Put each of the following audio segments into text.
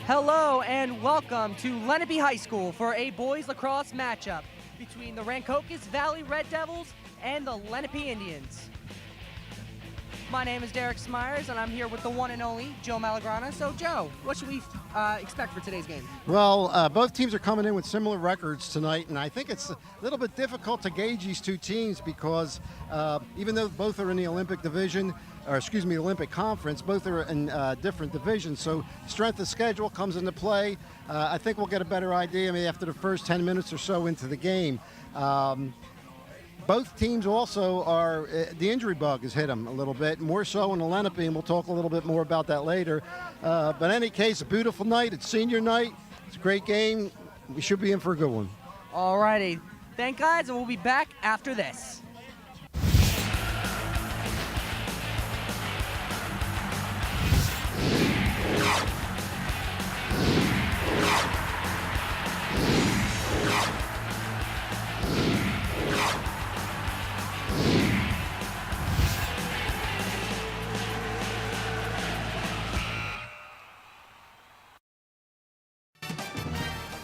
Hello and welcome to Lenape High School for a boys lacrosse matchup between the Rancocas Valley Red Devils and the Lenape Indians. My name is Derek Smyers and I'm here with the one and only Joe Malagrana. So Joe, what should we expect for today's game? Well, both teams are coming in with similar records tonight, and I think it's a little bit difficult to gauge these two teams because even though both are in the Olympic division, or excuse me, Olympic Conference, both are in different divisions, so strength of schedule comes into play. I think we'll get a better idea maybe after the first 10 minutes or so into the game. Both teams also are, the injury bug has hit them a little bit, more so in the Lenape, and we'll talk a little bit more about that later. But in any case, a beautiful night. It's senior night. It's a great game. We should be in for a good one. All righty. Thank guys, and we'll be back after this.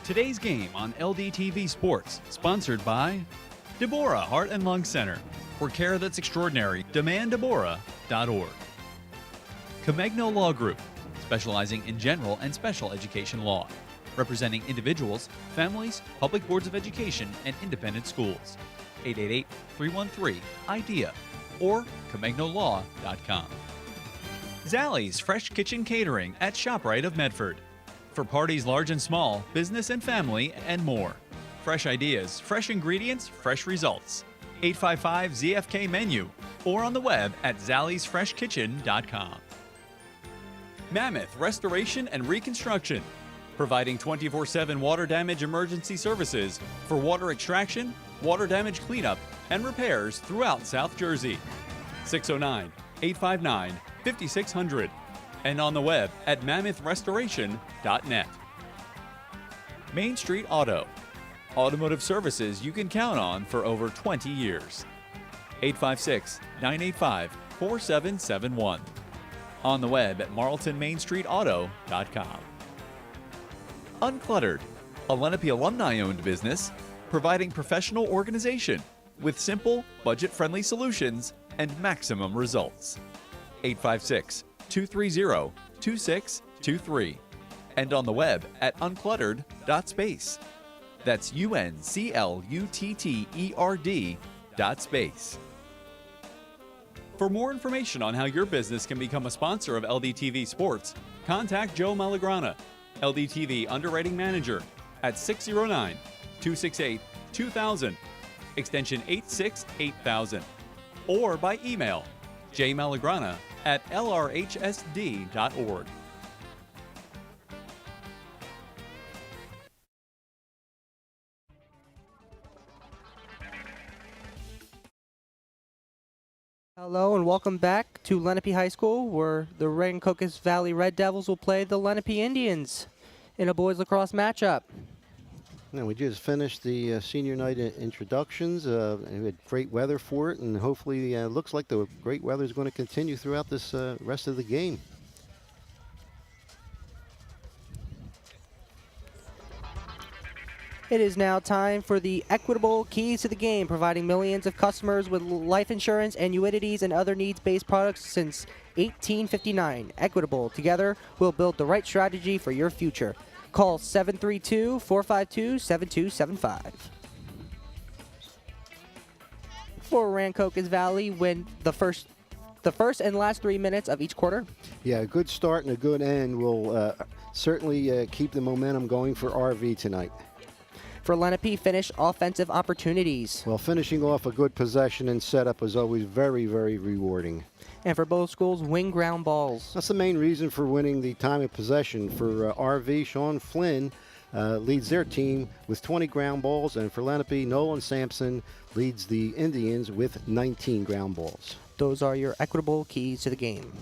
Today's game on LDTV Sports, sponsored by Deborah Heart and Lung Center. For care that's extraordinary, demanddeborah.org. Comegno Law Group, specializing in general and special education law, representing individuals, families, public boards of education, and independent schools. 888-313-IDEA or ComegnoLaw.com. Zallie's Fresh Kitchen Catering at ShopRite of Medford. For parties large and small, business and family, and more. Fresh ideas, fresh ingredients, fresh results. 855-ZFK menu or on the web at zalliesfreshkitchen.com. Mammoth Restoration and Reconstruction, providing 24/7 water damage emergency services for water extraction, water damage cleanup, and repairs throughout South Jersey. 609-859-5600 and on the web at mammothrestoration.net. Main Street Auto, automotive services you can count on for over 20 years. 856-985-4771. On the web at marltonmainstreetauto.com. Uncluttered, a Lenape alumni-owned business providing professional organization with simple, budget-friendly solutions and maximum results. 856-230-2623 and on the web at uncluttered.space. That's UNCLUTTERD.space. For more information on how your business can become a sponsor of LDTV Sports, contact Joe Malagrana, LDTV Underwriting Manager, at 609-268-2000, extension 868,000, or by email jmalagrana@lrhsd.org. Hello and welcome back to Lenape High School, where the Rancocas Valley Red Devils will play the Lenape Indians in a boys lacrosse matchup. Now, we just finished the senior night introductions. And we had great weather for it, and hopefully looks like the great weather is going to continue throughout this rest of the game. It is now time for the Equitable Keys to the Game, providing millions of customers with life insurance, annuities, and other needs-based products since 1859. Equitable, together, will build the right strategy for your future. Call 732-452-7275. For Rancocas Valley, win the first and last 3 minutes of each quarter. Yeah, a good start and a good end will certainly keep the momentum going for RV tonight. For Lenape, finish offensive opportunities. Well, finishing off a good possession and setup is always very, very rewarding. And for both schools, win ground balls. That's the main reason for winning the time of possession. For RV, Sean Flynn leads their team with 20 ground balls, and for Lenape, Nolan Sampson leads the Indians with 19 ground balls. Those are your equitable keys to the game.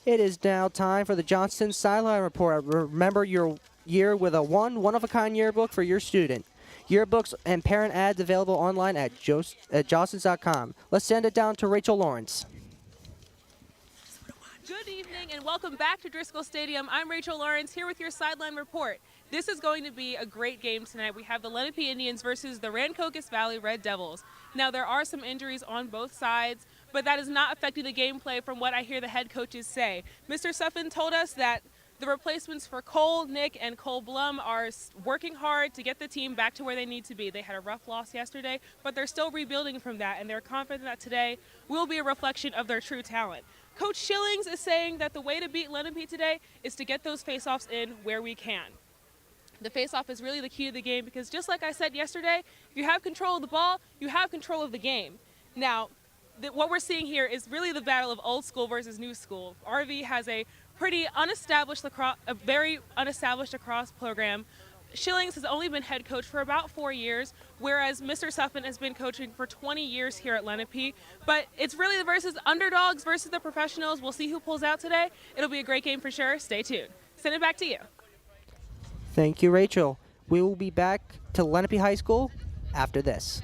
It is now time for the Johnston Sideline Report. Remember your year with a one-of-a-kind yearbook for your student. Yearbooks and parent ads available online at jostens.com. Let's send it down to Rachel Lawrence. Good evening and welcome back to Driscoll Stadium. I'm Rachel Lawrence here with your sideline report. This is going to be a great game tonight. We have the Lenape Indians versus the Rancocas Valley Red Devils. Now there are some injuries on both sides, but that is not affecting the gameplay from what I hear the head coaches say. Mr. Suffin told us that the replacements for Cole, Nick, and Cole Blum are working hard to get the team back to where they need to be. They had a rough loss yesterday, but they're still rebuilding from that, and they're confident that today will be a reflection of their true talent. Coach Schillings is saying that the way to beat Lenape today is to get those faceoffs in where we can. The faceoff is really the key to the game because just like I said yesterday, if you have control of the ball, you have control of the game. Now, what we're seeing here is really the battle of old school versus new school. RV has a pretty unestablished lacrosse, a very unestablished lacrosse program. Schillings has only been head coach for about 4 years, whereas Mr. Suffin has been coaching for 20 years here at Lenape. But it's really the underdogs versus the professionals. We'll see who pulls out today. It'll be a great game for sure. Stay tuned. Send it back to you. Thank you, Rachel. We will be back to Lenape High School after this.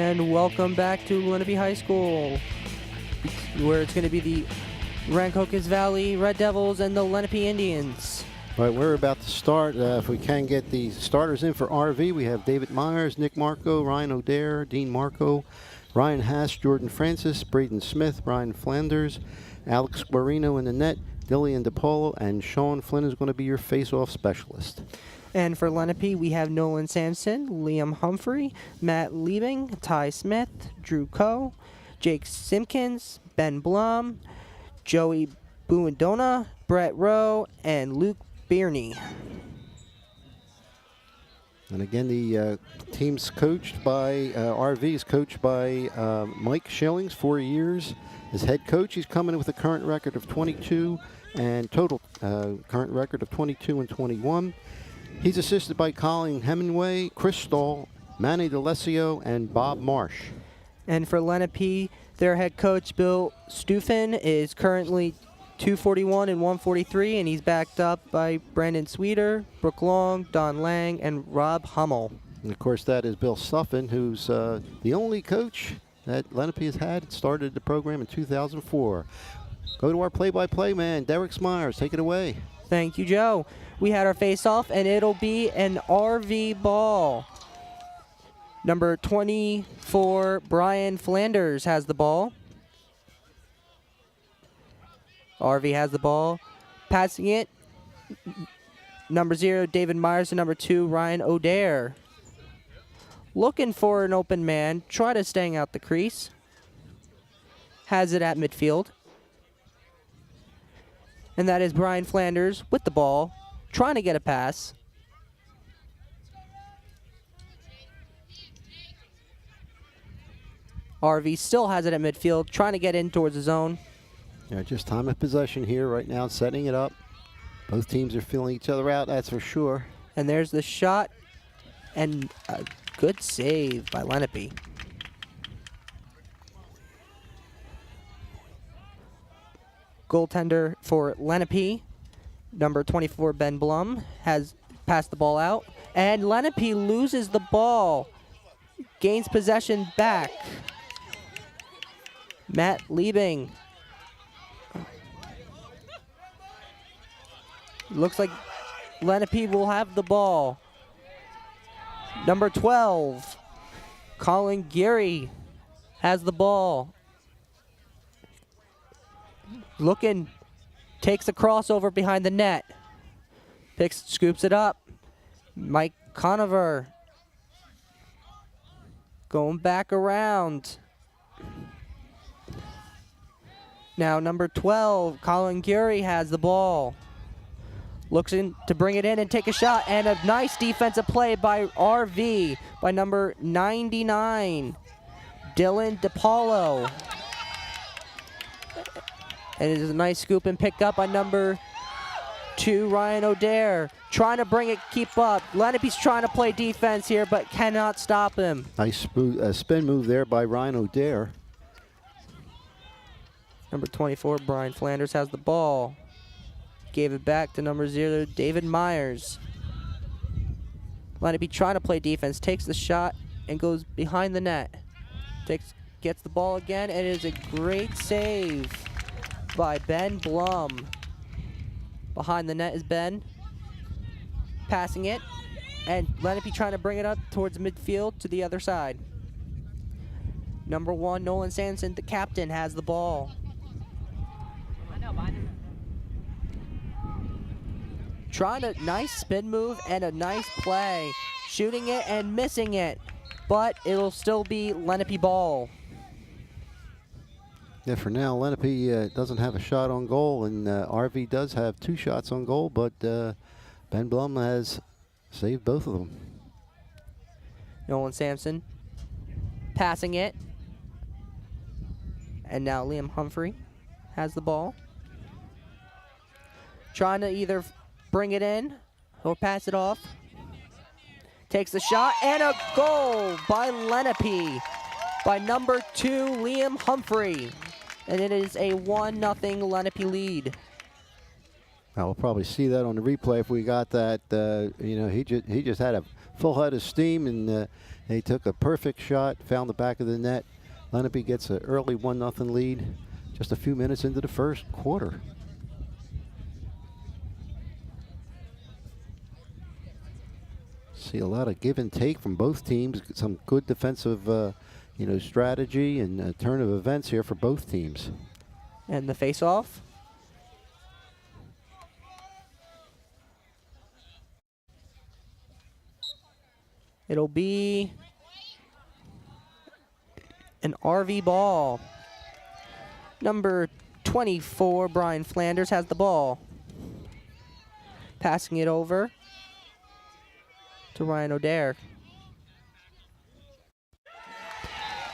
And welcome back to Lenape High School, where it's going to be the Rancocas Valley Red Devils and the Lenape Indians. All right, we're about to start. If we can get the starters in for RV, we have David Myers, Nick Marco, Ryan O'Dare, Dean Marco, Ryan Hass, Jordan Francis, Braden Smith, Brian Flanders, Alex Guarino in the net, Dillian DePaulo, and Sean Flynn is going to be your face-off specialist. And for Lenape, we have Nolan Sampson, Liam Humphrey, Matt Liebing, Ty Smith, Drew Coe, Jake Simpkins, Ben Blum, Joey Buendona, Brett Rowe, and Luke Bierney. And again, the team's coached by, RV is coached by Mike Schillings, 4 years. As head coach, he's coming with a current record of 22 and total current record of 22 and 21. He's assisted by Colin Hemingway, Chris Stahl, Manny DeLessio, and Bob Marsh. And for Lenape, their head coach, Bill Stufen, is currently 241 and 143, and he's backed up by Brandon Sweeter, Brooke Long, Don Lang, and Rob Hummel. And of course, that is Bill Stuffen, who's the only coach that Lenape has had. Started the program in 2004. Go to our play-by-play man, Derek Myers. Take it away. Thank you, Joe. We had our face-off, and it'll be an RV ball. Number 24, Brian Flanders has the ball. RV has the ball. Passing it, number 0, David Myers, and number 2, Ryan O'Dare. Looking for an open man. Try to staying out the crease. Has it at midfield. And that is Brian Flanders with the ball, trying to get a pass. RV still has it at midfield, trying to get in towards the zone. Yeah, just time of possession here right now, setting it up. Both teams are feeling each other out, that's for sure. And there's the shot, and a good save by Lenape. Goaltender for Lenape, number 24, Ben Blum, has passed the ball out. And Lenape loses the ball, gains possession back. Matt Liebing. Looks like Lenape will have the ball. Number 12, Colin Geary has the ball. Looking, takes a crossover behind the net. Scoops it up. Mike Conover going back around. Now number 12, Colin Geary has the ball. Looks in to bring it in and take a shot, and a nice defensive play by RV by number 99, Dylan DePaulo. And it is a nice scoop and pick up by number 2, Ryan O'Dare. Trying to bring it, keep up. Lenape's trying to play defense here, but cannot stop him. Nice spin move there by Ryan O'Dare. Number 24, Brian Flanders has the ball. Gave it back to number 0, David Myers. Lenape trying to play defense, takes the shot and goes behind the net. Gets the ball again, and it is a great save by Ben Blum. Behind the net is Ben. Passing it, and Lenape trying to bring it up towards midfield to the other side. Number 1, Nolan Sanson, the captain, has the ball. Trying a nice spin move and a nice play. Shooting it and missing it, but it'll still be Lenape ball. Yeah, for now, Lenape doesn't have a shot on goal, and RV does have 2 shots on goal, but Ben Blum has saved both of them. Nolan Sampson passing it. And now Liam Humphrey has the ball. Trying to either bring it in or pass it off. Takes the shot, and a goal by Lenape by number 2, Liam Humphrey. And it is a 1-0 Lenape lead. We'll probably see that on the replay if we got that. You know, he just had a full head of steam, and he took a perfect shot, found the back of the net. Lenape gets an early 1-0 lead just a few minutes into the first quarter. See a lot of give and take from both teams. Some good defensive, you know, strategy and turn of events here for both teams. And the face-off. It'll be an RV ball. Number 24, Brian Flanders, has the ball. Passing it over to Ryan O'Dare.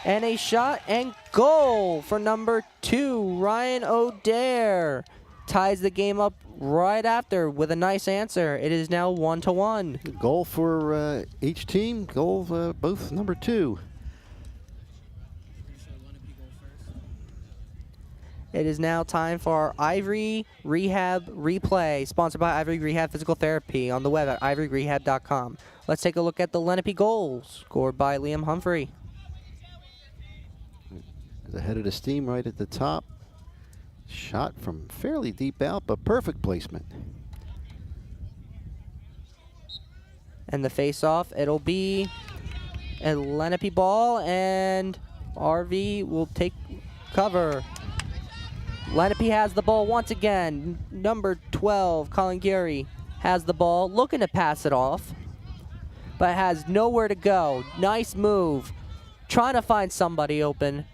And a shot and goal for number 2, Ryan O'Dare. Ties the game up right after with a nice answer. It is now 1-1. Goal for each team. Goal both number 2. It is now time for our Ivory Rehab replay, sponsored by Ivory Rehab Physical Therapy on the web at ivoryrehab.com. Let's take a look at the Lenape goals, scored by Liam Humphrey. The head of the steam right at the top. Shot from fairly deep out, but perfect placement. And the face-off, it'll be a Lenape ball, and RV will take cover. Lenape has the ball once again. Number 12, Colin Geary, has the ball, looking to pass it off, but has nowhere to go. Nice move. Trying to find somebody open.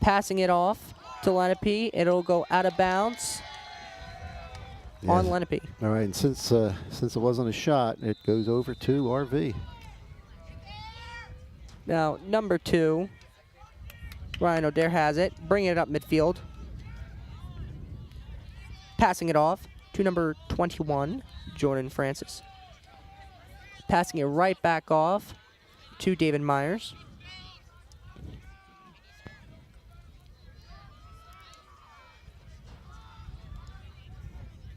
Passing it off to Lenape. It'll go out of bounds on Lenape. All right, and since it wasn't a shot, it goes over to RV. Now, number 2, Ryan O'Dare has it. Bringing it up midfield. Passing it off to number 21, Jordan Francis. Passing it right back off to David Myers.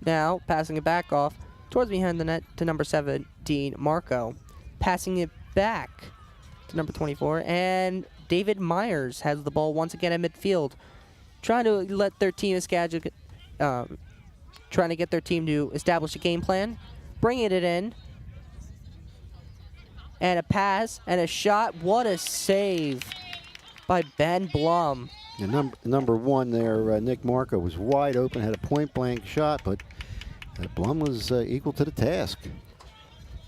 Now, passing it back off towards behind the net to number 17, Marco. Passing it back to number 24, and David Myers has the ball once again at midfield. Trying to let their team trying to get their team to establish a game plan. Bringing it in. And a pass and a shot. What a save by Ben Blum. And number 1 there, Nick Marco, was wide open, had a point-blank shot, but Blum was equal to the task.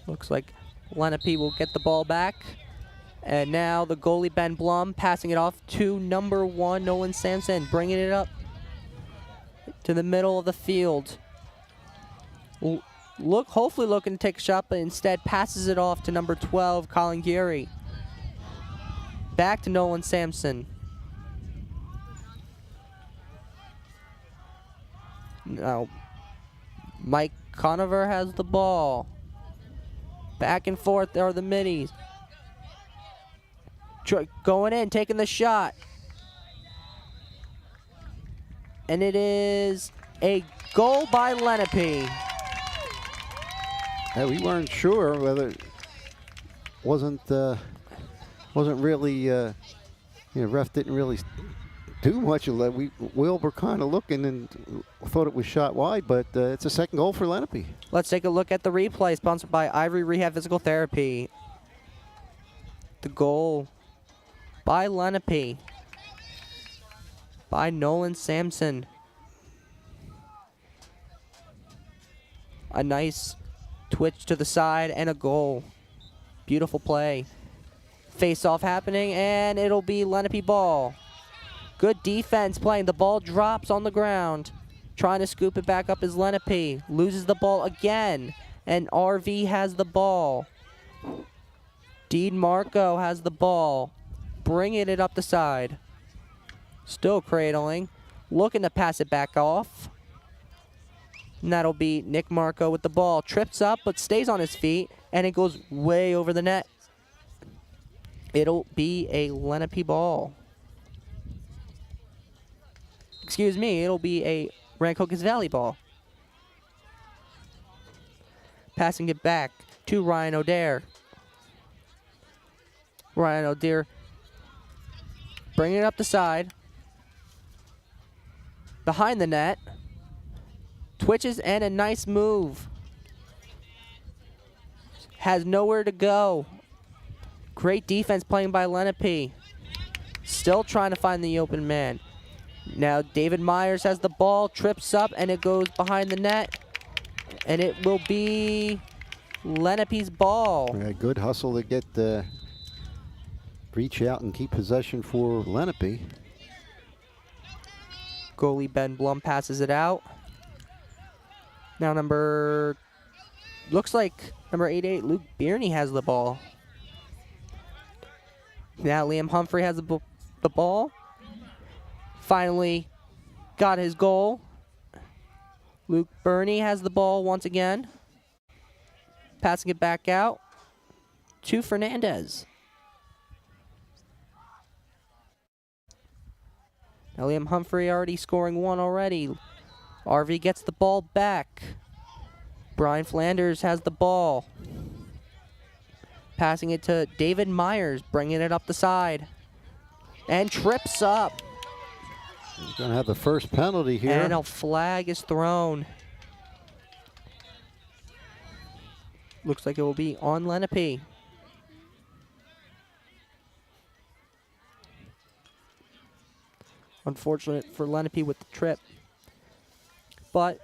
Looks like Lenape will get the ball back. And now the goalie, Ben Blum, passing it off to number 1, Nolan Sampson, bringing it up to the middle of the field. Hopefully looking to take a shot, but instead passes it off to number 12, Colin Geary. Back to Nolan Sampson. Now, Mike Conover has the ball. Back and forth are the minis. Going in, taking the shot. And it is a goal by Lenape. Yeah, we weren't sure whether it wasn't really, you know, ref didn't really do much of that. We were kind of looking and thought it was shot wide, but it's a second goal for Lenape. Let's take a look at the replay, sponsored by Ivory Rehab Physical Therapy. The goal by Lenape, by Nolan Sampson. A nice twitch to the side and a goal. Beautiful play. Face-off happening, and it'll be Lenape ball. Good defense playing. The ball drops on the ground. Trying to scoop it back up is Lenape. Loses the ball again, and RV has the ball. Dean Marco has the ball. Bringing it up the side. Still cradling. Looking to pass it back off. And that'll be Nick Marco with the ball. Trips up, but stays on his feet, and it goes way over the net. It'll be a Lenape ball. Excuse me, it'll be a Rancocas Valley ball. Passing it back to Ryan O'Dare. Ryan O'Dare bringing it up the side. Behind the net. Twitches and a nice move. Has nowhere to go. Great defense playing by Lenape. Still trying to find the open man. Now David Myers has the ball, trips up, and it goes behind the net. And it will be Lenape's ball. Yeah, good hustle to get reach out and keep possession for Lenape. Goalie Ben Blum passes it out. Now looks like number 88, Luke Bierney has the ball. Now Liam Humphrey has the ball. Finally got his goal. Luke Bierney has the ball once again. Passing it back out to Fernandez. Now Liam Humphrey already scoring one already. RV gets the ball back. Brian Flanders has the ball. Passing it to David Myers, bringing it up the side. And trips up. He's going to have the first penalty here. And a flag is thrown. Looks like it will be on Lenape. Unfortunate for Lenape with the trip. But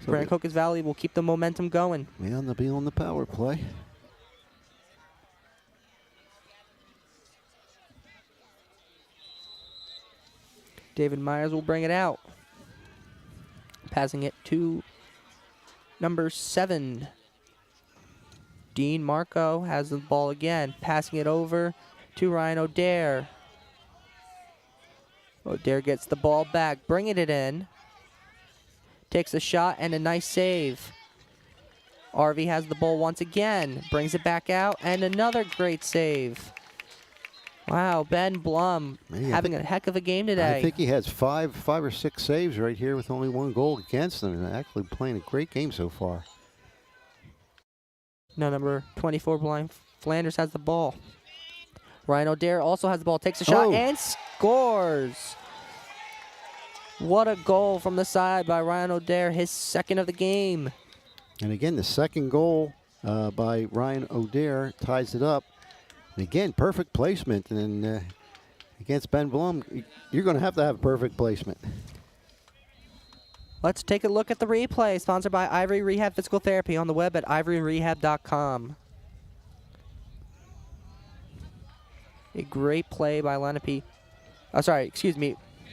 So Rancocas Valley will keep the momentum going. Yeah, they'll be on the power play. David Myers will bring it out. Passing it to number 7. Dean Marco has the ball again. Passing it over to Ryan O'Dare. O'Dare gets the ball back, bringing it in. Takes a shot and a nice save. RV has the ball once again. Brings it back out and another great save. Wow, Ben Blum having a heck of a game today. I think he has five or six saves right here with only one goal against them. And actually playing a great game so far. Now number 24, Brian Flanders has the ball. Ryan O'Dare also has the ball, takes a shot and scores. What a goal from the side by Ryan O'Dare, his second of the game. And again, the second goal by Ryan O'Dare ties it up. And again, perfect placement. And against Ben Blum, you're going to have perfect placement. Let's take a look at the replay, sponsored by Ivory Rehab Physical Therapy on the web at ivoryrehab.com. A great play by Lenape.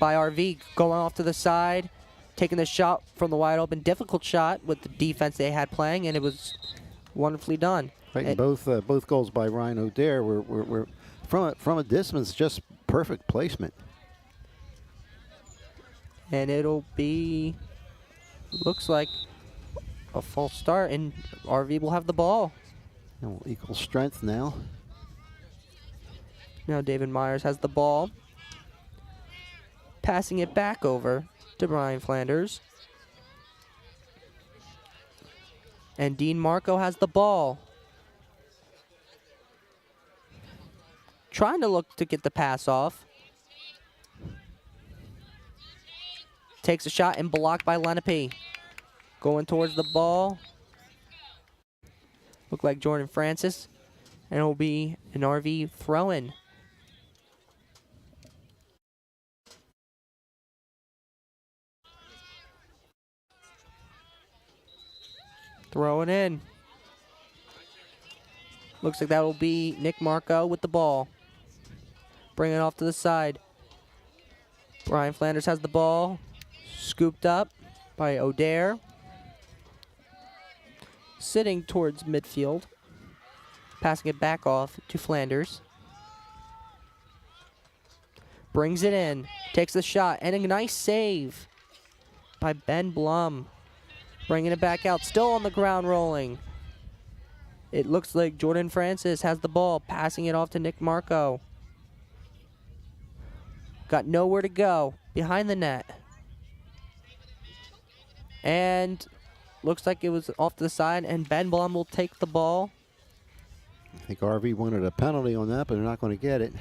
By RV going off to the side, taking the shot from the wide open. Difficult shot with the defense they had playing, and it was wonderfully done. Right, and both goals by Ryan O'Dare were from a distance, just perfect placement. And it'll be, looks like a false start, and RV will have the ball. And we'll equal strength now. Now David Myers has the ball. Passing it back over to Brian Flanders. And Dean Marco has the ball. Trying to look to get the pass off. Takes a shot and blocked by Lenape. Going towards the ball. Look like Jordan Francis. And it will be an RV throw-in. Throw it in. Looks like that will be Nick Marco with the ball. Bring it off to the side. Brian Flanders has the ball. Scooped up by O'Dare. Sitting towards midfield. Passing it back off to Flanders. Brings it in. Takes the shot. And a nice save by Ben Blum. Bringing it back out. Still on the ground rolling. It looks like Jordan Francis has the ball. Passing it off to Nick Marco. Got nowhere to go. Behind the net. And looks like it was off to the side, and Ben Blum will take the ball. I think RV wanted a penalty on that, but they're not going to get it.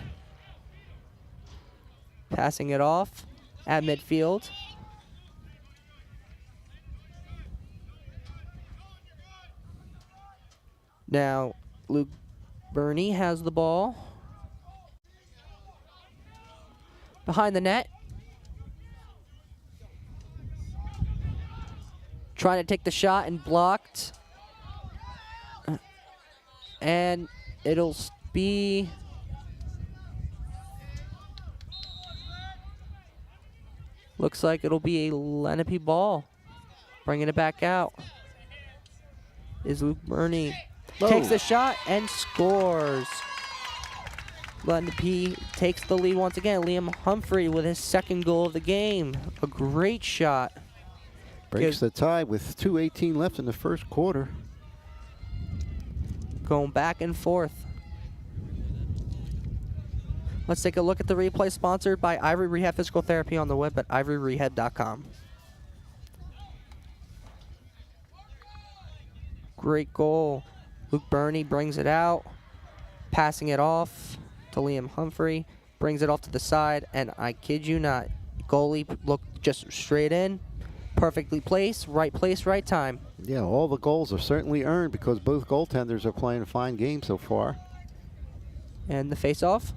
Passing it off at midfield. Now, Luke Burney has the ball. Behind the net. Trying to take the shot and blocked. And it'll be... Looks like it'll be a Lenape ball. Bringing it back out is Luke Burney. Whoa. Takes the shot and scores. Lenape takes the lead once again. Liam Humphrey with his second goal of the game. A great shot. Breaks the tie with 2:18 left in the first quarter. Going back and forth. Let's take a look at the replay, sponsored by Ivory Rehab Physical Therapy on the web at ivoryrehab.com. Great goal. Luke Burney brings it out, passing it off to Liam Humphrey, brings it off to the side, and I kid you not, goalie looked just straight in, perfectly placed, right time. Yeah, all the goals are certainly earned because both goaltenders are playing a fine game so far. And the face-off.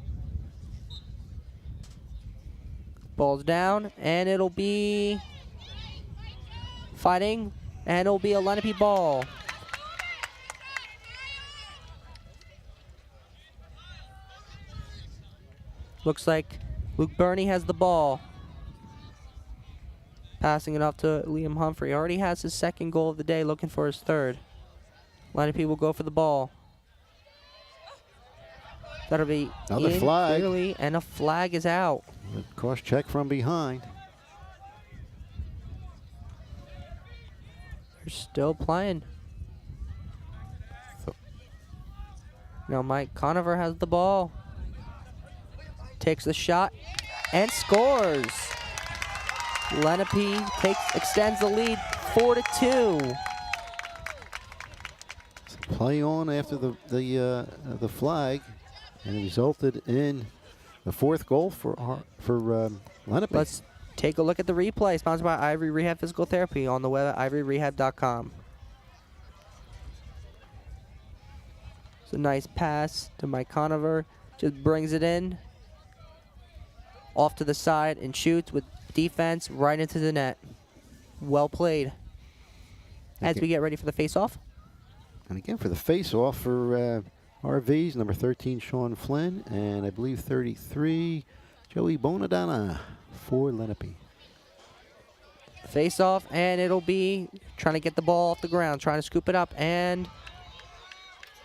Ball's down, and it'll be fighting, and it'll be a Lenape ball. Looks like Luke Burney has the ball. Passing it off to Liam Humphrey. Already has his second goal of the day, looking for his third. Lenape will go for the ball. That'll be another in flag. clearly, and a flag is out. Cross check from behind. They're still playing. Now Mike Conover has the ball. Takes the shot and scores. Lenape extends the lead 4-2. Play on after the flag, and it resulted in the fourth goal for Lenape. Let's take a look at the replay, sponsored by Ivory Rehab Physical Therapy on the web at ivoryrehab.com. It's a nice pass to Mike Conover. Just brings it in. Off to the side and shoots with defense right into the net. Well played. As we get ready for the face-off. And again, for the face-off for RVs, number 13, Sean Flynn, and I believe 33, Joey Bonadonna for Lenape. Face-off, and it'll be trying to get the ball off the ground, trying to scoop it up, and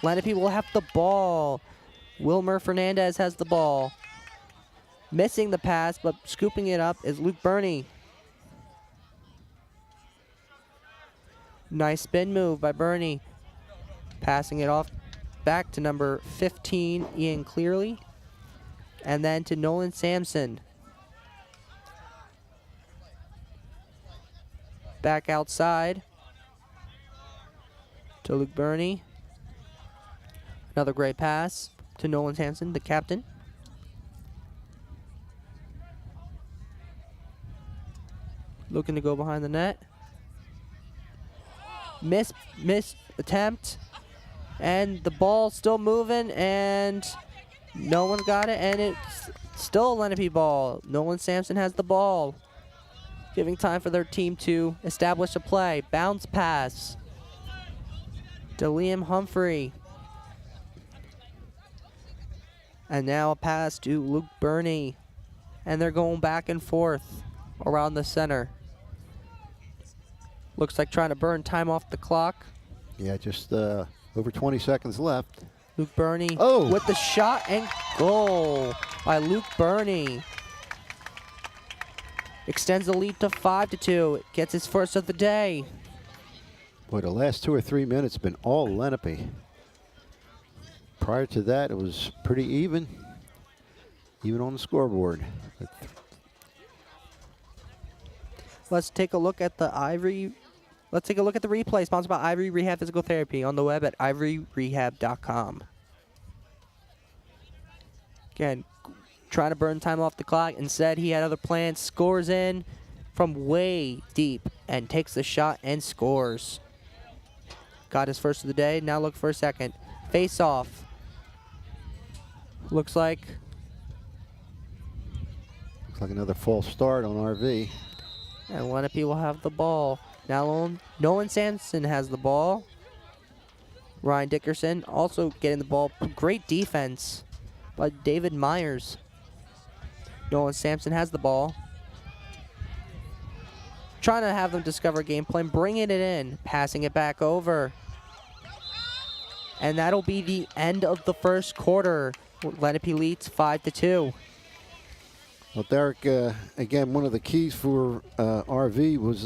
Lenape will have the ball. Wilmer Fernandez has the ball. Missing the pass, but scooping it up is Luke Burney. Nice spin move by Burney. Passing it off back to number 15, Ian Clearly. And then to Nolan Sampson. Back outside to Luke Burney. Another great pass to Nolan Sampson, the captain. Looking to go behind the net. Miss attempt. And the ball's still moving, and no one got it, and it's still a Lenape ball. Nolan Sampson has the ball. Giving time for their team to establish a play. Bounce pass to Liam Humphrey. And now a pass to Luke Burney. And they're going back and forth around the center. Looks like trying to burn time off the clock. Yeah, just over 20 seconds left. Luke Burney Oh. with the shot and goal by Luke Burney. Extends the lead to 5-2. Gets his first of the day. Boy, the last 2 or 3 minutes have been all Lenape. Prior to that, it was pretty even on the scoreboard. Let's take a look at the Ivory Let's take a look at the replay, sponsored by Ivory Rehab Physical Therapy on the web at ivoryrehab.com. Again, trying to burn time off the clock. Instead, he had other plans. Scores in from way deep and takes the shot and scores. Got his first of the day. Now look for a second. Face off. Looks like another false start on RV. And Lenape will have the ball. Now Nolan Sampson has the ball. Ryan Dickerson also getting the ball. Great defense by David Myers. Nolan Sampson has the ball. Trying to have them discover game plan, bringing it in, passing it back over. And that'll be the end of the first quarter. Lenape leads 5-2. Well, Derek, again, one of the keys for RV was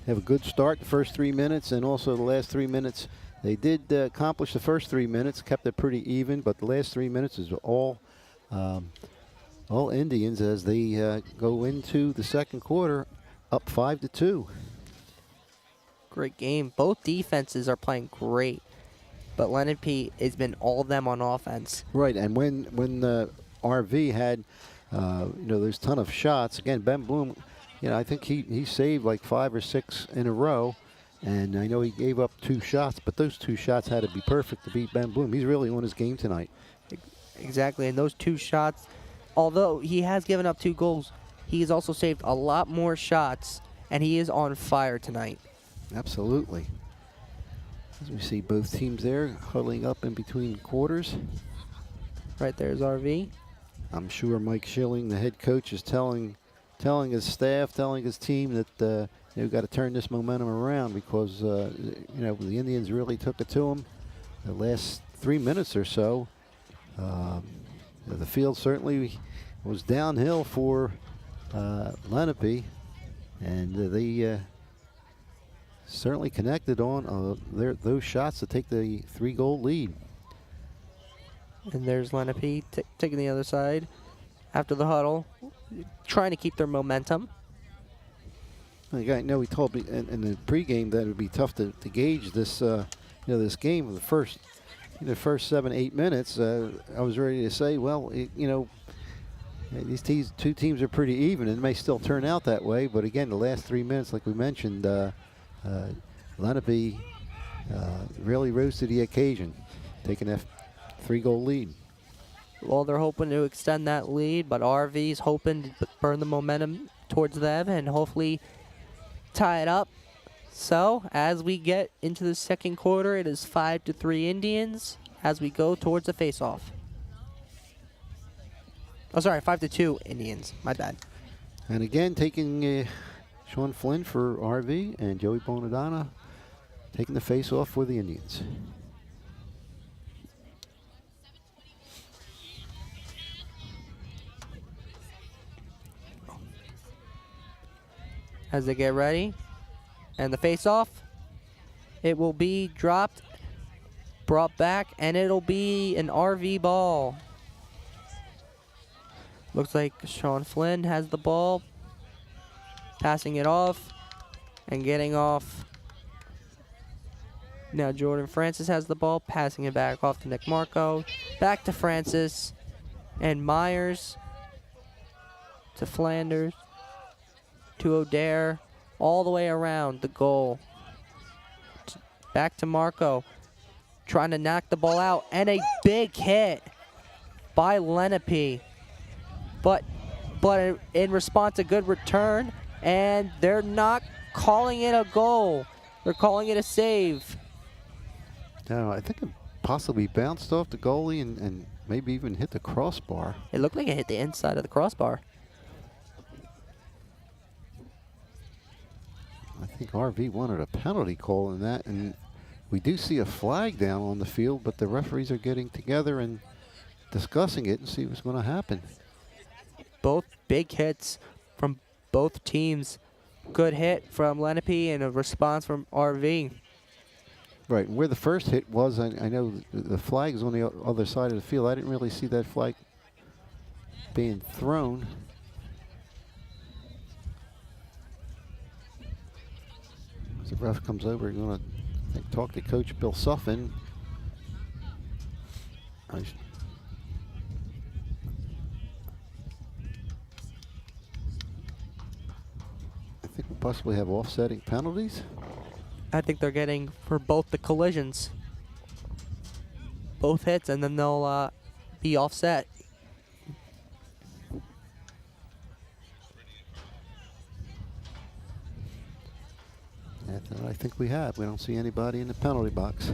have a good start the first 3 minutes, and also the last 3 minutes. They did accomplish the first 3 minutes, kept it pretty even, but the last 3 minutes is all Indians as they go into the second quarter up 5-2. Great game. Both defenses are playing great, but Lenape has been all of them on offense. Right, and when RV had there's a ton of shots. Again, Ben Bloom, I think he saved like 5 or 6 in a row. And I know he gave up 2 shots, but those 2 shots had to be perfect to beat Ben Bloom. He's really on his game tonight. Exactly, and those 2 shots, although he has given up 2 goals, he has also saved a lot more shots, and he is on fire tonight. Absolutely. As we see both teams there huddling up in between quarters. Right there's RV. I'm sure Mike Schilling, the head coach, is telling his staff, telling his team that we've got to turn this momentum around because the Indians really took it to them the last 3 minutes or so. The field certainly was downhill for Lenape, and they certainly connected on those shots to take the 3-goal lead. And there's Lenape taking the other side after the huddle, trying to keep their momentum. I know he told me in the pregame that it would be tough to gauge this this game of the first 7-8 minutes. I was ready to say, well, these two teams are pretty even, and it may still turn out that way. But again, the last 3 minutes, like we mentioned, Lenape really rose to the occasion, taking that 3-goal lead. Well, they're hoping to extend that lead, but RV's hoping to burn the momentum towards them and hopefully tie it up. So, as we get into the second quarter, it is 5-3 Indians as we go towards the face-off. Oh, sorry, 5-2 Indians. My bad. And again, taking Sean Flynn for RV and Joey Bonadonna taking the face-off for the Indians. As they get ready, and the face-off, it will be dropped, brought back, and it'll be an RV ball. Looks like Sean Flynn has the ball, passing it off, and getting off. Now Jordan Francis has the ball, passing it back off to Nick Marco, back to Francis, and Myers to Flanders, to O'Dare, all the way around the goal. Back to Marco, trying to knock the ball out, and a big hit by Lenape. But in response, a good return, and they're not calling it a goal. They're calling it a save. I think it possibly bounced off the goalie and maybe even hit the crossbar. It looked like it hit the inside of the crossbar. I think RV wanted a penalty call in that, and we do see a flag down on the field, but the referees are getting together and discussing it and see what's going to happen. Both big hits from both teams. Good hit from Lenape and a response from RV. Right, and where the first hit was, I know the flag is on the other side of the field. I didn't really see that flag being thrown. As the ref comes over, you're going to talk to Coach Bill Suffin. I think we'll possibly have offsetting penalties. I think they're getting for both the collisions. Both hits, and then they'll be offset. I think we have. We don't see anybody in the penalty box.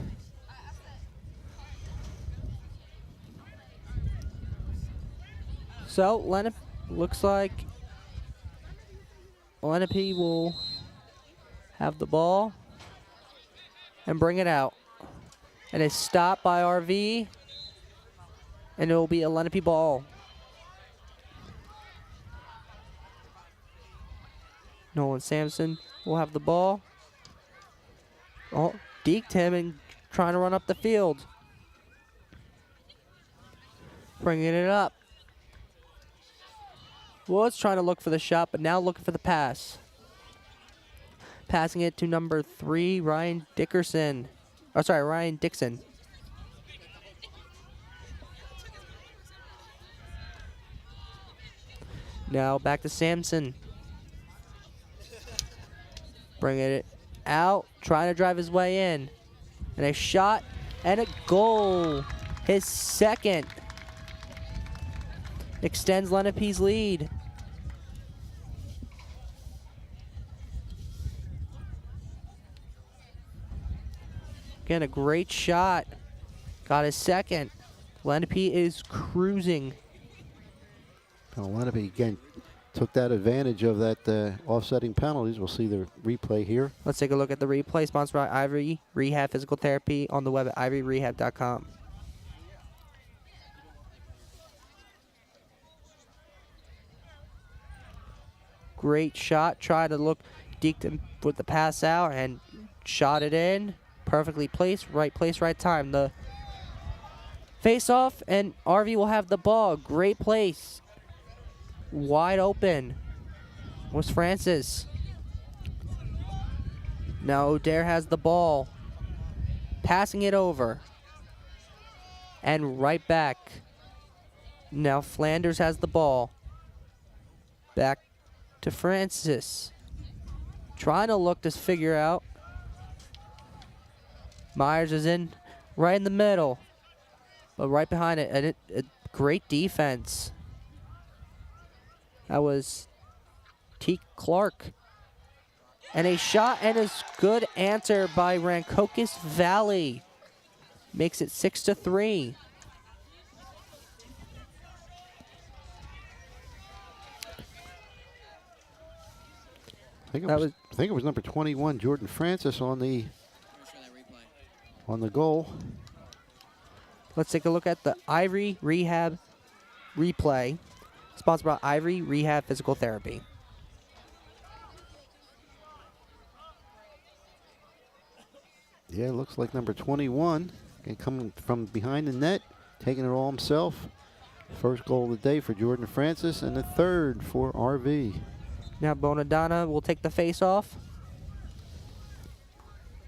So Lenape looks like Lenape will have the ball and bring it out. And it's stopped by RV, and it will be a Lenape ball. Nolan Sampson will have the ball. Oh, deked him and trying to run up the field. Bringing it up. Was trying to look for the shot, but now looking for the pass. Passing it to number 3, Ryan Dickerson. Oh, sorry, Ryan Dixon. Now back to Sampson. Bringing it out, trying to drive his way in. And a shot and a goal. His second. Extends Lenape's lead. Again, a great shot. Got his second. Lenape is cruising. Well, Lenape again took that advantage of that offsetting penalties. We'll see the replay here. Let's take a look at the replay, sponsored by Ivory Rehab Physical Therapy on the web at ivoryrehab.com. Great shot. Tried to look, deked him with the pass out and shot it in. Perfectly placed, right time. The face off, and RV will have the ball. Great place. Wide open was Francis. Now O'Dare has the ball. Passing it over. And right back. Now Flanders has the ball. Back to Francis. Trying to look to figure out. Myers is in right in the middle. But right behind it, and a great defense. That was T. Clark. And a shot and a good answer by Rancocas Valley. Makes it 6-3. I think it was number 21, Jordan Francis, on the goal. Let's take a look at the Ivory Rehab replay, sponsored by Ivory Rehab Physical Therapy. Yeah, it looks like number 21, and coming from behind the net, taking it all himself. First goal of the day for Jordan Francis, and the third for RV. Now Bonadonna will take the face off.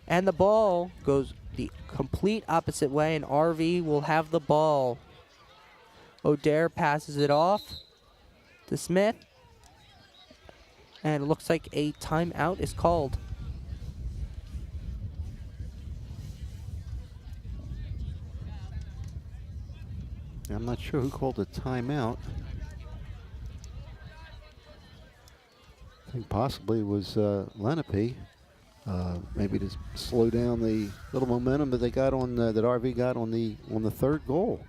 And the ball goes the complete opposite way, and RV will have the ball. O'Dare passes it off to Smith. And it looks like a timeout is called. I'm not sure who called a timeout. I think possibly it was Lenape. Maybe to slow down the little momentum that they got on that RV got on the third goal.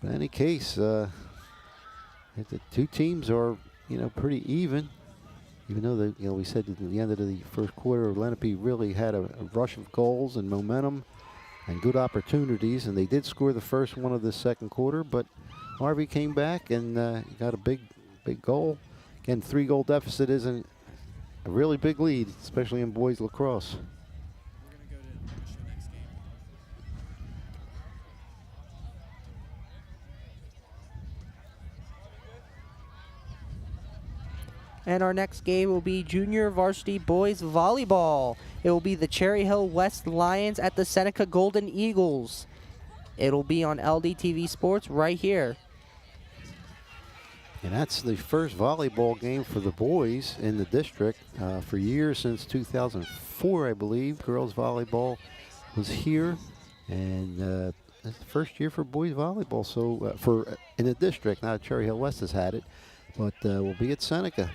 But in any case, the two teams are pretty even. Even though we said at the end of the first quarter, Lenape really had a rush of goals and momentum and good opportunities, and they did score the first one of the second quarter. But RV came back and got a big goal. Again, 3-goal deficit isn't a really big lead, especially in boys lacrosse. And our next game will be junior varsity boys volleyball. It will be the Cherry Hill West Lions at the Seneca Golden Eagles. It'll be on LDTV Sports right here. And that's the first volleyball game for the boys in the district for years, since 2004, I believe. Girls volleyball was here, and it's the first year for boys volleyball. So in the district, now Cherry Hill West has had it, but we'll be at Seneca.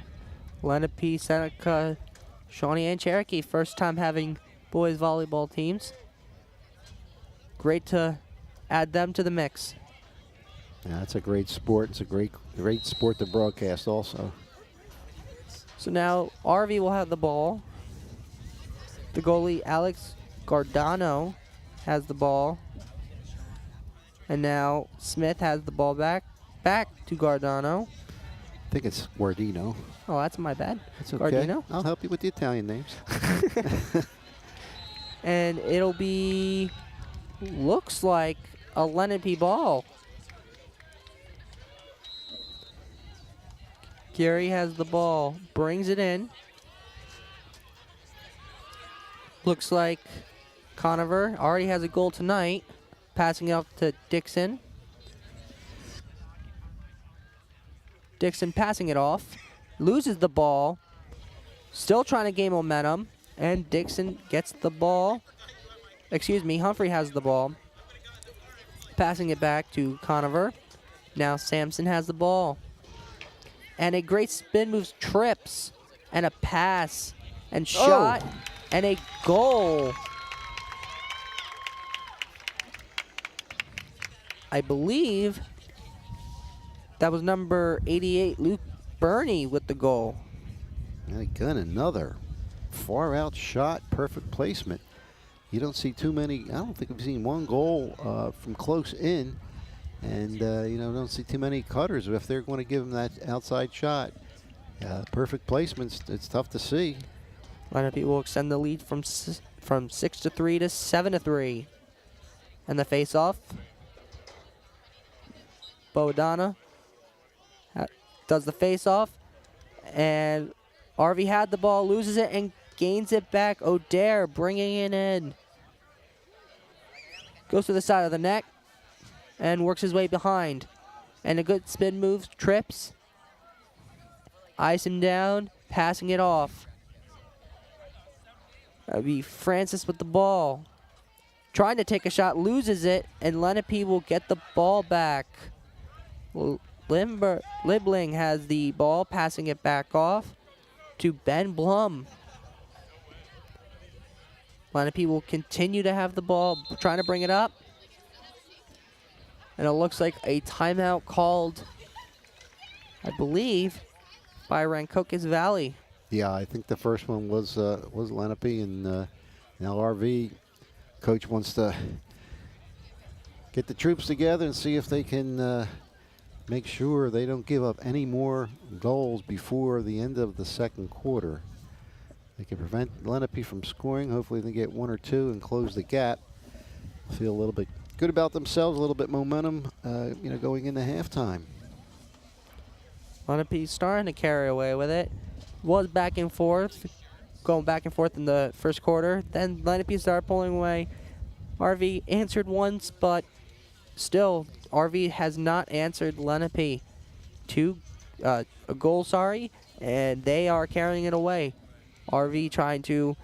Lenape, Seneca, Shawnee, and Cherokee, first time having boys volleyball teams. Great to add them to the mix. Yeah, that's a great sport. It's a great sport to broadcast also. So now RV will have the ball. The goalie, Alex Gardano, has the ball. And now Smith has the ball back to Gardano. I think it's Guardino. Oh, that's my bad. It's okay. Gardino. I'll help you with the Italian names. And it'll be, looks like a Lenape ball. Gary has the ball, brings it in. Looks like Conover already has a goal tonight. Passing out to Dixon. Dixon passing it off. Loses the ball. Still trying to gain momentum. And Dixon gets the ball. Excuse me, Humphrey has the ball. Passing it back to Conover. Now Sampson has the ball. And a great spin moves, trips, and a pass, and shot, and a goal. I believe that was number 88, Luke Burney, with the goal. And again, another far out shot, perfect placement. You don't see too many. I don't think I've seen one goal from close in. And, don't see too many cutters if they're going to give them that outside shot. Perfect placements, it's tough to see. Lenape will extend the lead from 6-3 to 7-3. And the face-off. Bodana does the face-off. And RV had the ball, loses it, and gains it back. O'Dare bringing it in. Goes to the side of the net. And works his way behind. And a good spin move, trips. Eyes him down, passing it off. That'll be Francis with the ball. Trying to take a shot, loses it, and Lenape will get the ball back. Libling has the ball, passing it back off to Ben Blum. Lenape will continue to have the ball, trying to bring it up. And it looks like a timeout called, I believe, by Rancocas Valley. Yeah, I think the first one was Lenape, and now RV coach wants to get the troops together and see if they can make sure they don't give up any more goals before the end of the second quarter. They can prevent Lenape from scoring. Hopefully they get one or two and close the gap. Feel a little bit good about themselves, a little bit momentum, going into halftime. Lenape starting to carry away with it. Was back and forth, going back and forth in the first quarter. Then Lenape started pulling away. RV answered once, but still, RV has not answered Lenape. A goal, and they are carrying it away. RV trying to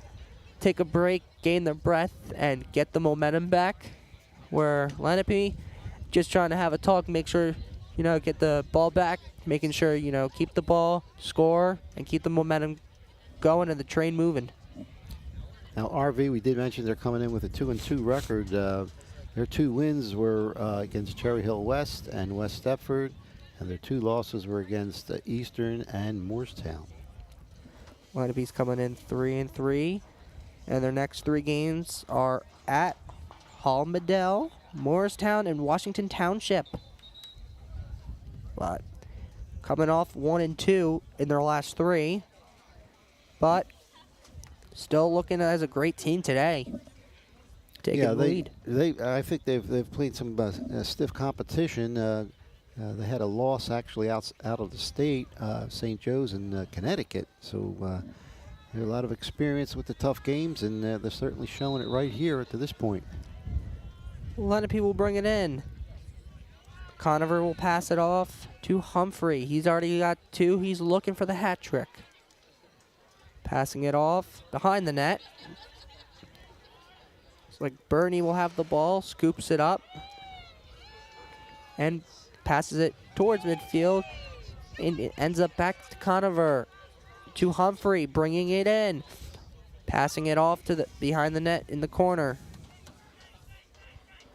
take a break, gain their breath, and get the momentum back. Where Lenape just trying to have a talk, make sure, get the ball back, making sure, keep the ball, score, and keep the momentum going and the train moving. Now, RV, we did mention they're coming in with a 2-2 record. Their two wins were against Cherry Hill West and West Stepford, and their two losses were against Eastern and Moorestown. Lenape's coming in 3-3, and their next three games are at Halmedale, Morristown, and Washington Township. But coming off 1-2 in their last three, but still looking as a great team today. Taking the lead. I think they've played some stiff competition. They had a loss actually out of the state, St. Joe's in Connecticut. So they're a lot of experience with the tough games, and they're certainly showing it right here to this point. Lenape will bring it in. Conover will pass it off to Humphrey. He's already got 2. He's looking for the hat trick. Passing it off behind the net. It's like Bernie will have the ball, scoops it up, and passes it towards midfield. And it ends up back to Conover. To Humphrey, bringing it in. Passing it off to the behind the net in the corner.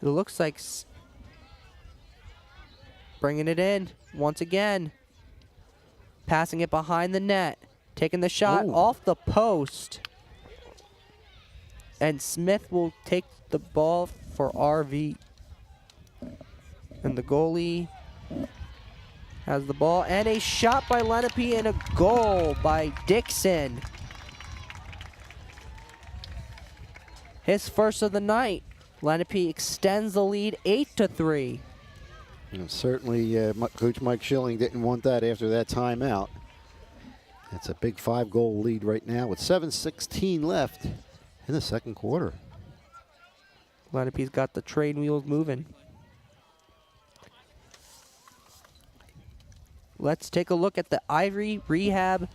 It looks like bringing it in once again. Passing it behind the net. Taking the shot off the post. And Smith will take the ball for RV. And the goalie has the ball. And a shot by Lenape and a goal by Dixon. His first of the night. Lenape extends the lead 8-3. Certainly, Coach Mike Schilling didn't want that after that timeout. It's a big 5-goal lead right now with 7:16 left in the second quarter. Lenape's got the train wheels moving. Let's take a look at the Ivory Rehab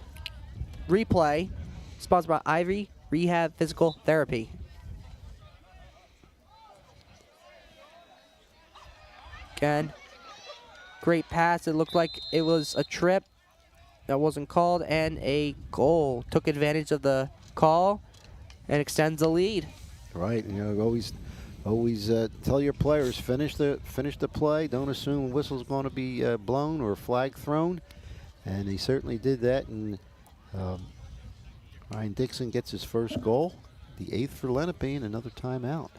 replay, sponsored by Ivory Rehab Physical Therapy. Again, great pass. It looked like it was a trip that wasn't called, and a goal. Took advantage of the call and extends the lead. Right, always tell your players finish the play. Don't assume a whistle's going to be blown or a flag thrown, and he certainly did that. And Ryan Dixon gets his first goal, the 8th for Lenape, and another timeout.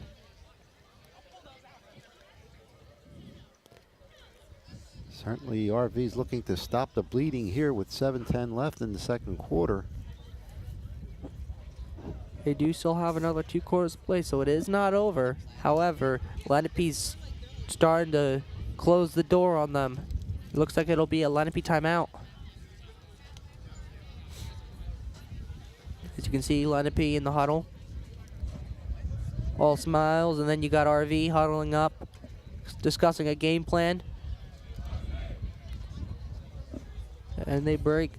Certainly, RV's looking to stop the bleeding here with 7:10 left in the second quarter. They do still have another 2 quarters to play, so it is not over. However, Lenape's starting to close the door on them. It looks like it'll be a Lenape timeout. As you can see, Lenape in the huddle. All smiles, and then you got RV huddling up, discussing a game plan. And they break.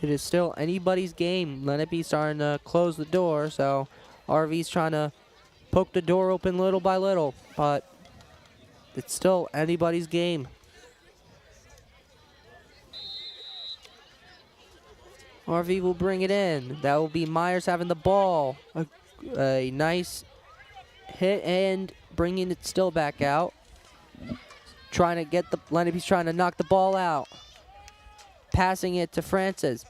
It is still anybody's game. Lenape's starting to close the door, so RV's trying to poke the door open little by little, but it's still anybody's game. RV will bring it in. That will be Myers having the ball. A nice hit and bringing it still back out. Trying to get the Lenape's trying to knock the ball out. Passing it to Francis.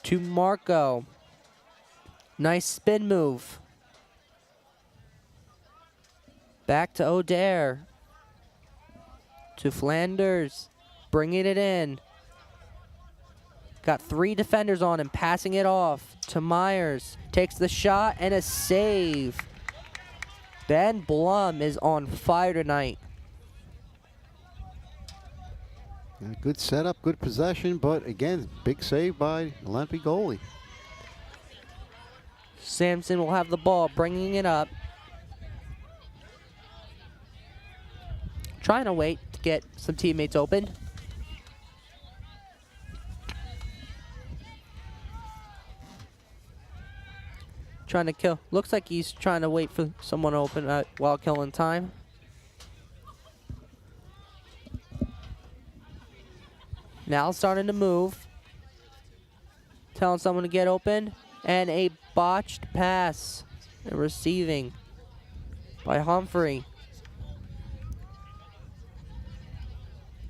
To Marco. Nice spin move. Back to O'Dare. To Flanders. Bringing it in. Got 3 defenders on him, passing it off to Myers. Takes the shot and a save. Ben Blum is on fire tonight. Good setup, good possession, but again, big save by the Lenape goalie. Sampson will have the ball, bringing it up. Trying to wait to get some teammates open. Trying to kill. Looks like he's trying to wait for someone to open while killing time. Now starting to move. Telling someone to get open. And a botched pass. And receiving by Humphrey.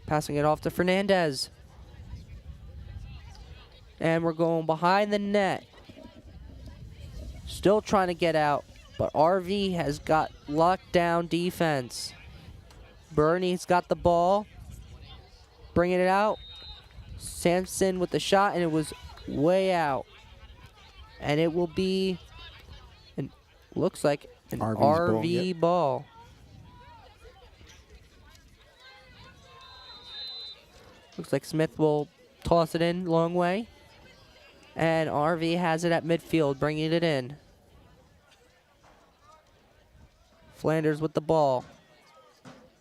Passing it off to Fernandez. And we're going behind the net. Still trying to get out, but RV has got lockdown defense. Bernie's got the ball, bringing it out. Sampson with the shot, and it was way out. And it will be, looks like an RV ball. Looks like Smith will toss it in long way. And RV has it at midfield, bringing it in. Flanders with the ball.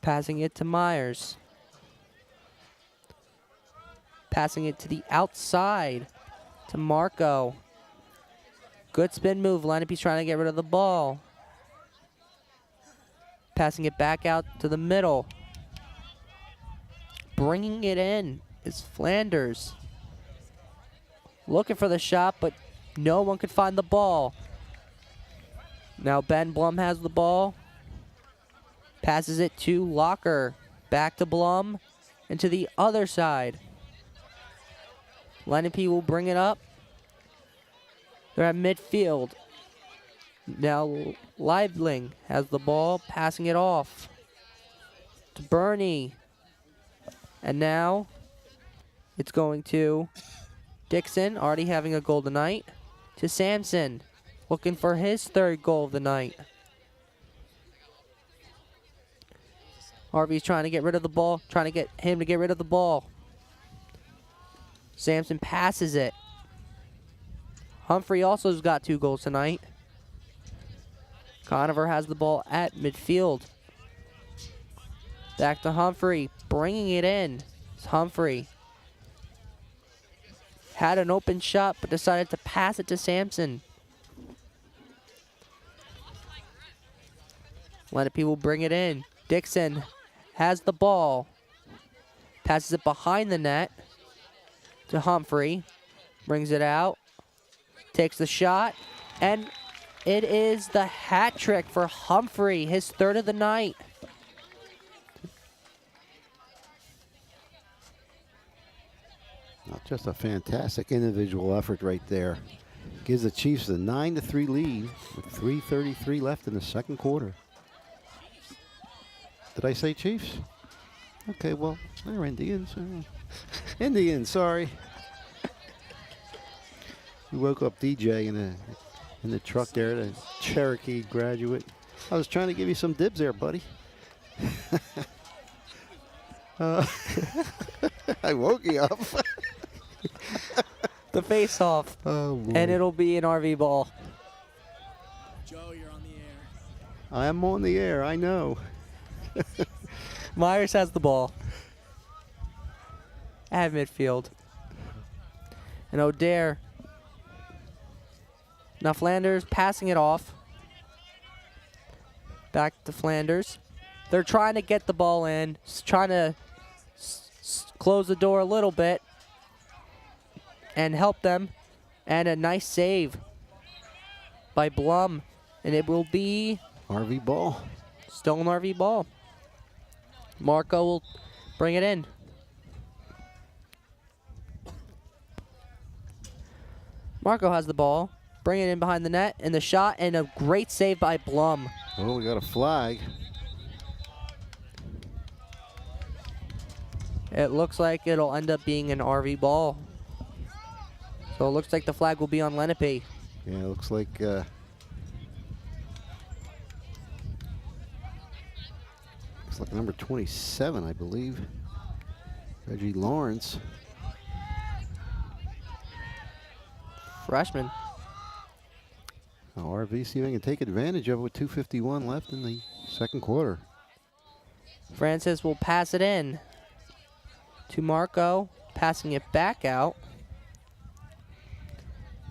Passing it to Myers. Passing it to the outside to Marco. Good spin move. Lenape's trying to get rid of the ball. Passing it back out to the middle. Bringing it in is Flanders. Looking for the shot, but no one could find the ball. Now Ben Blum has the ball. Passes it to Locker. Back to Blum. And to the other side. Lenape will bring it up. They're at midfield. Now Liebling has the ball, passing it off to Bernie. And now it's going to Dixon, already having a goal tonight, to Sampson, looking for his third goal of the night. Harvey's trying to get rid of the ball, trying to get him to get rid of the ball. Sampson passes it. Humphrey also has got 2 goals tonight. Conover has the ball at midfield. Back to Humphrey, bringing it in. It's Humphrey. Had an open shot, but decided to pass it to Sampson. Lenape will bring it in. Dixon has the ball. Passes it behind the net to Humphrey. Brings it out. Takes the shot. And it is the hat trick for Humphrey, his 3rd of the night. Not just a fantastic individual effort right there. Gives the Chiefs a 9-3 lead with 3:33 left in the second quarter. Did I say Chiefs? Okay, well, they're Indians. Indians, sorry. We woke up DJ in the truck there, the Cherokee graduate. I was trying to give you some dibs there, buddy. I woke you up. The face-off. Oh, boy. And it'll be an RV ball. Joe, you're on the air. I am on the air, I know. Myers has the ball at midfield. And O'Dare. Now Flanders passing it off. Back to Flanders. They're trying to get the ball in. Trying to close the door a little bit. And help them. And a nice save by Blum. And it will be RV ball. still an RV ball. Marco will bring it in. Marco has the ball. Bring it in behind the net. And the shot and a great save by Blum. Oh, we got a flag. It looks like it'll end up being an RV ball. So it looks like the flag will be on Lenape. Yeah, it looks like number 27, I believe. Reggie Lawrence. Freshman. Now RV see if they can take advantage of it with 2:51 left in the second quarter. Francis will pass it in to Marco, passing it back out.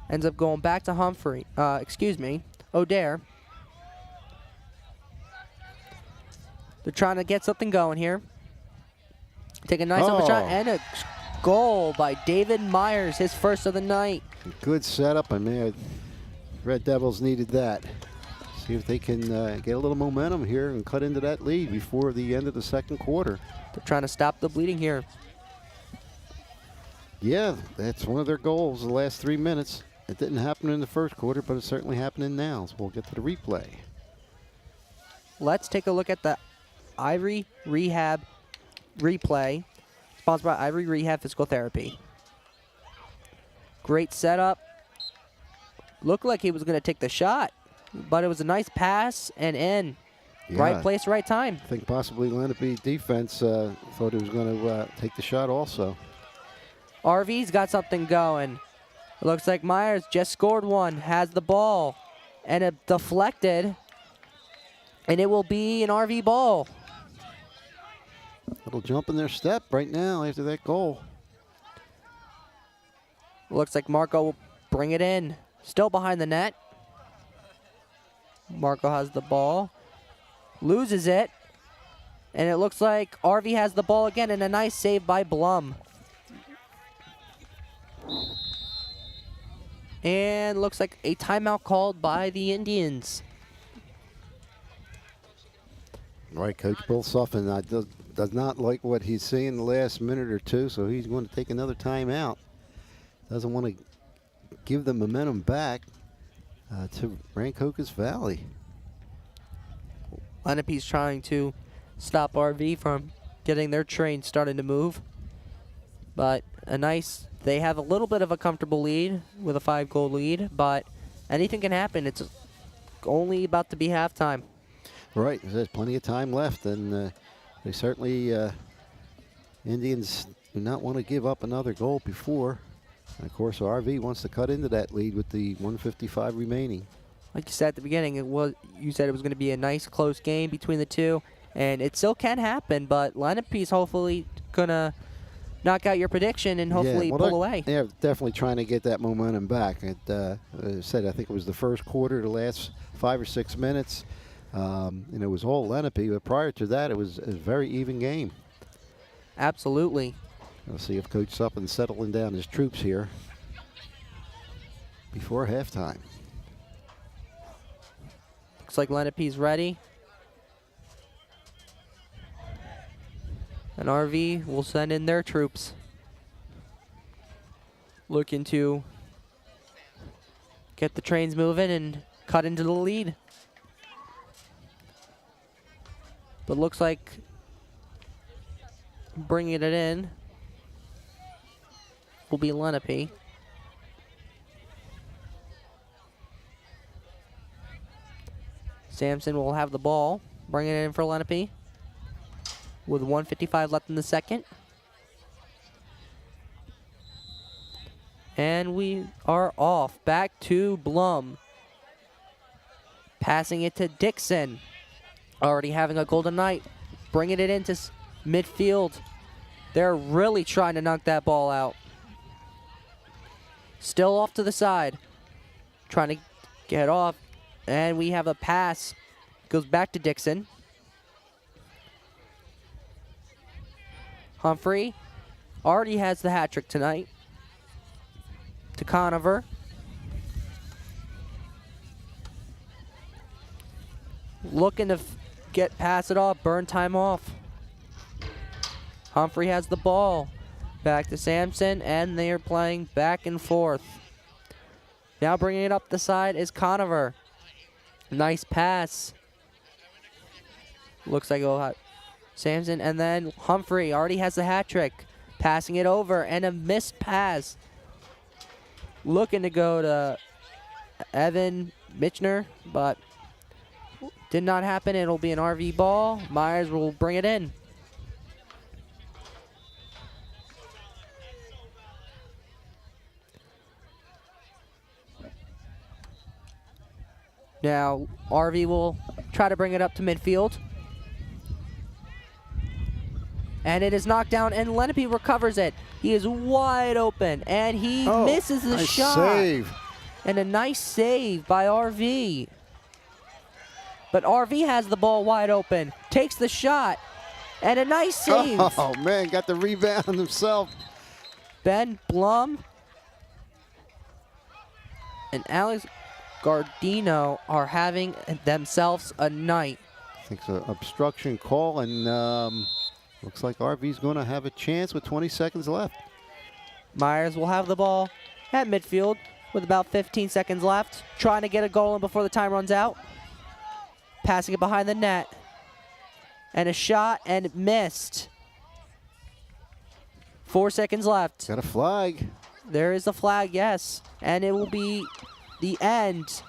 Ends up going back to Humphrey. O'Dare. They're trying to get something going here. Take a nice open shot and a goal by David Myers, his first of the night. Good setup. I mean, Red Devils needed that. See if they can get a little momentum here and cut into that lead before the end of the second quarter. They're trying to stop the bleeding here. Yeah, that's one of their goals the last 3 minutes. It didn't happen in the first quarter, but it's certainly happening now. So we'll get to the replay. Let's take a look at the Ivory Rehab replay, sponsored by Ivory Rehab Physical Therapy. Great setup. Looked like he was going to take the shot, but it was a nice pass and in. Yeah, Right place, right time. I think possibly Lenape defense thought he was going to take the shot also. RV's got something going. It looks like Myers just scored one, has the ball, and it deflected, and it will be an RV ball. Little jump in their step right now after that goal. Looks like Marco will bring it in. Still behind the net. Marco has the ball. Loses it. And it looks like RV has the ball again, and a nice save by Blum. And looks like a timeout called by the Indians. Right, Coach Bill Suffin does not like what he's seeing the last minute or two, so he's going to take another timeout. Doesn't want to give the momentum back to Rancocas Valley. Lenape's trying to stop RV from getting their train starting to move. But they have a little bit of a comfortable lead with a 5-goal lead, but anything can happen. It's only about to be halftime. Right, there's plenty of time left, and they certainly, Indians do not want to give up another goal before. And of course, RV wants to cut into that lead with the 1:55 remaining. Like you said at the beginning, you said it was going to be a nice close game between the two, and it still can happen, but Lenape's hopefully going to knock out your prediction and hopefully pull away. They're definitely trying to get that momentum back. As I said, I think it was the first quarter, the last 5 or 6 minutes, and it was all Lenape, but prior to that, it was a very even game. Absolutely. We'll see if Coach Suppin's settling down his troops here before halftime. Looks like Lenape's ready. And RV will send in their troops. Looking to get the trains moving and cut into the lead. But looks like bringing it in will be Lenape. Sampson will have the ball, bring it in for Lenape with 1:55 left in the second. And we are off. Back to Blum. Passing it to Dixon. Already having a golden night. Bringing it into midfield. They're really trying to knock that ball out. Still off to the side. Trying to get off. And we have a pass. Goes back to Dixon. Humphrey already has the hat trick tonight. To Conover. Looking to pass it off, burn time off. Humphrey has the ball. Back to Sampson, and they are playing back and forth. Now bringing it up the side is Conover. Nice pass. Looks like it'll have Sampson, and then Humphrey already has the hat trick. Passing it over, and a missed pass. Looking to go to Evan Mitchner, but did not happen. It'll be an RV ball. Myers will bring it in. Now, RV will try to bring it up to midfield. And it is knocked down, and Lenape recovers it. He is wide open, and he misses the nice shot. Save. And a nice save by RV. But RV has the ball wide open, takes the shot, and a nice save. Oh, man, got the rebound himself. Ben Blum and Alex Gardino are having themselves a night. I think it's an obstruction call, and looks like RV's going to have a chance with 20 seconds left. Myers will have the ball at midfield with about 15 seconds left, trying to get a goal in before the time runs out. Passing it behind the net. And a shot, and missed. 4 seconds left. Got a flag. There is a flag, yes. And it will be the end.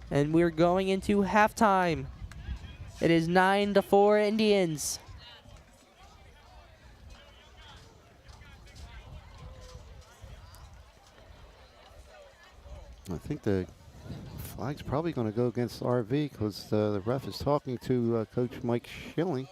And we're going into halftime. It is 9-4 Indians. I think the flag's probably going to go against RV because the ref is talking to Coach Mike Schilling.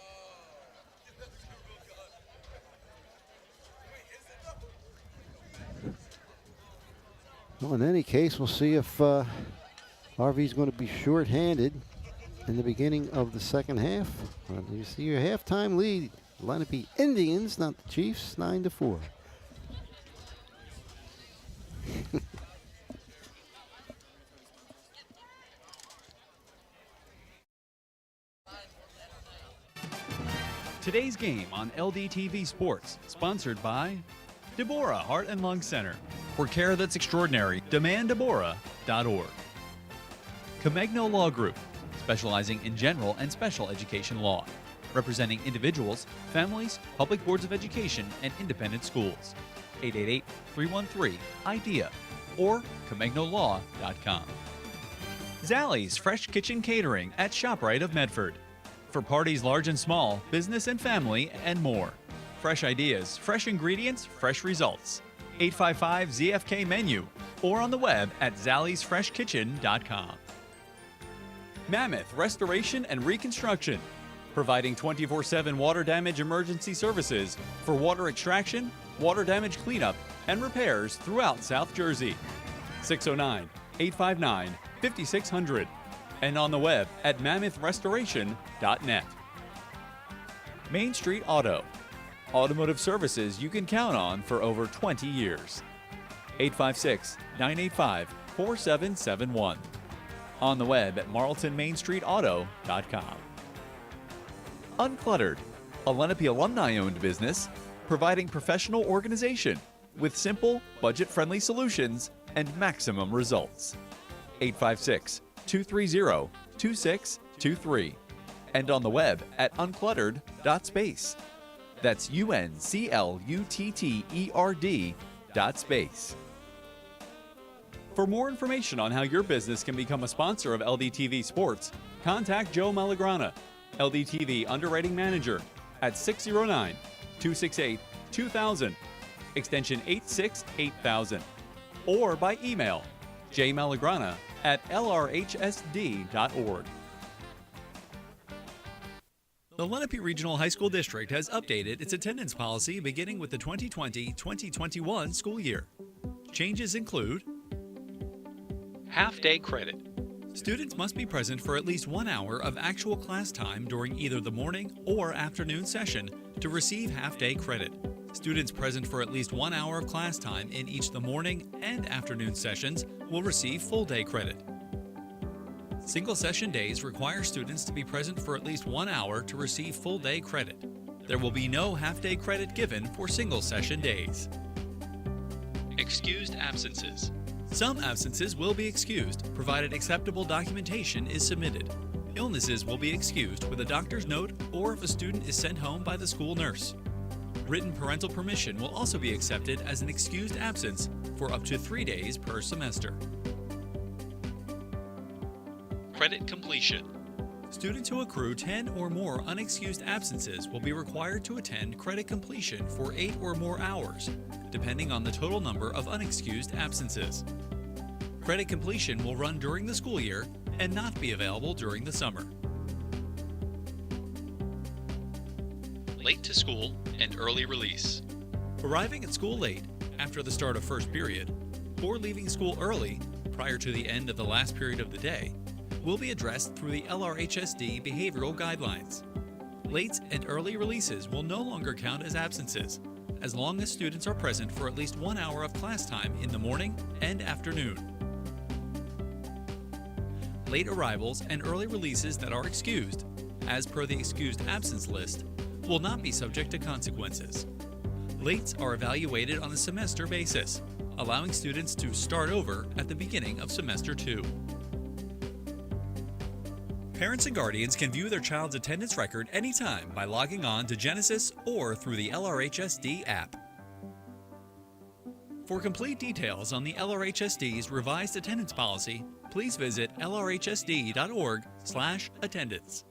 Well, in any case, we'll see if RV's going to be short-handed in the beginning of the second half. You see your halftime lead. Lenape Indians, not the Chiefs, 9-4. Today's game on LDTV Sports, sponsored by Deborah Heart and Lung Center. For care that's extraordinary, demanddeborah.org. Comegno Law Group, specializing in general and special education law, representing individuals, families, public boards of education, and independent schools. 888-313-IDEA or ComegnoLaw.com. Zallie's Fresh Kitchen Catering at ShopRite of Medford. For parties large and small, business and family, and more. Fresh ideas, fresh ingredients, fresh results. 855-ZFK menu or on the web at zalliesfreshkitchen.com. Mammoth Restoration and Reconstruction, providing 24/7 water damage emergency services for water extraction, water damage cleanup, and repairs throughout South Jersey. 609-859-5600 and on the web at mammothrestoration.net. Main Street Auto, automotive services you can count on for over 20 years. 856-985-4771. On the web at marltonmainstreetauto.com. Uncluttered, a Lenape alumni-owned business providing professional organization with simple, budget-friendly solutions and maximum results. 856-230-2623 and on the web at uncluttered.space. That's UNCLUTTERD.space. For more information on how your business can become a sponsor of LDTV Sports, contact Joe Malagrana, LDTV Underwriting Manager, at 609-268-2000, extension 868,000, or by email jmalagrana@lrhsd.org. The Lenape Regional High School District has updated its attendance policy beginning with the 2020-2021 school year. Changes include half-day credit. Students must be present for at least 1 hour of actual class time during either the morning or afternoon session to receive half-day credit. Students present for at least 1 hour of class time in each the morning and afternoon sessions will receive full-day credit. Single session days require students to be present for at least 1 hour to receive full-day credit. There will be no half-day credit given for single session days. Excused absences. Some absences will be excused, provided acceptable documentation is submitted. Illnesses will be excused with a doctor's note or if a student is sent home by the school nurse. Written parental permission will also be accepted as an excused absence for up to 3 days per semester. Credit completion. Students who accrue 10 or more unexcused absences will be required to attend credit completion for 8 or more hours, depending on the total number of unexcused absences. Credit completion will run during the school year and not be available during the summer. Late to school and early release. Arriving at school late after the start of first period or leaving school early prior to the end of the last period of the day will be addressed through the LRHSD behavioral guidelines. Late and early releases will no longer count as absences, as long as students are present for at least 1 hour of class time in the morning and afternoon. Late arrivals and early releases that are excused, as per the excused absence list, will not be subject to consequences. Lates are evaluated on a semester basis, allowing students to start over at the beginning of semester 2. Parents and guardians can view their child's attendance record anytime by logging on to Genesis or through the LRHSD app. For complete details on the LRHSD's revised attendance policy, please visit lrhsd.org/attendance.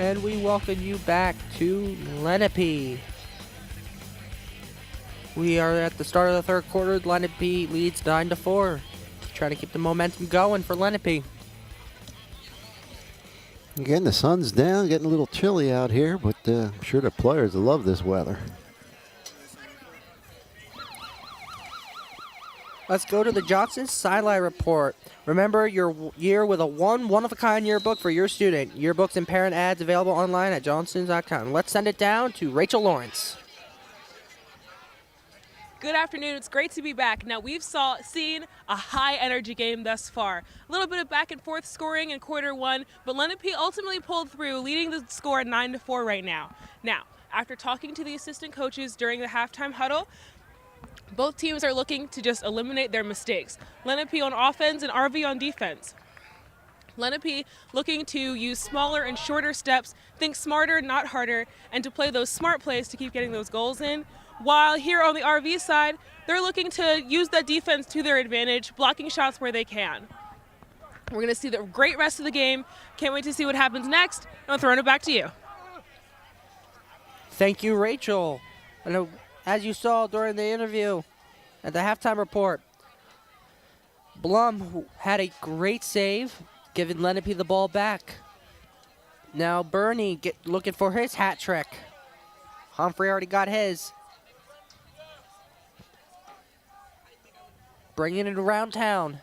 And we welcome you back to Lenape. We are at the start of the third quarter. Lenape leads 9-4. Trying to keep the momentum going for Lenape. Again, the sun's down, getting a little chilly out here, but I'm sure the players love this weather. Let's go to the Johnson Sideline Report. Remember your year with a one-of-a-kind yearbook for your student. Yearbooks and parent ads available online at johnsons.com. Let's send it down to Rachel Lawrence. Good afternoon. It's great to be back. Now, we've seen a high-energy game thus far. A little bit of back-and-forth scoring in quarter one, but Lenape ultimately pulled through, leading the score at 9-4 right now. Now, after talking to the assistant coaches during the halftime huddle, both teams are looking to just eliminate their mistakes. Lenape on offense and RV on defense. Lenape looking to use smaller and shorter steps, think smarter, not harder, and to play those smart plays to keep getting those goals in. While here on the RV side, they're looking to use that defense to their advantage, blocking shots where they can. We're going to see the great rest of the game. Can't wait to see what happens next. I'm throwing it back to you. Thank you, Rachel. And as you saw during the interview at the halftime report, Blum had a great save, giving Lenape the ball back. Now Bernie looking for his hat trick. Humphrey already got his. Bringing it around town.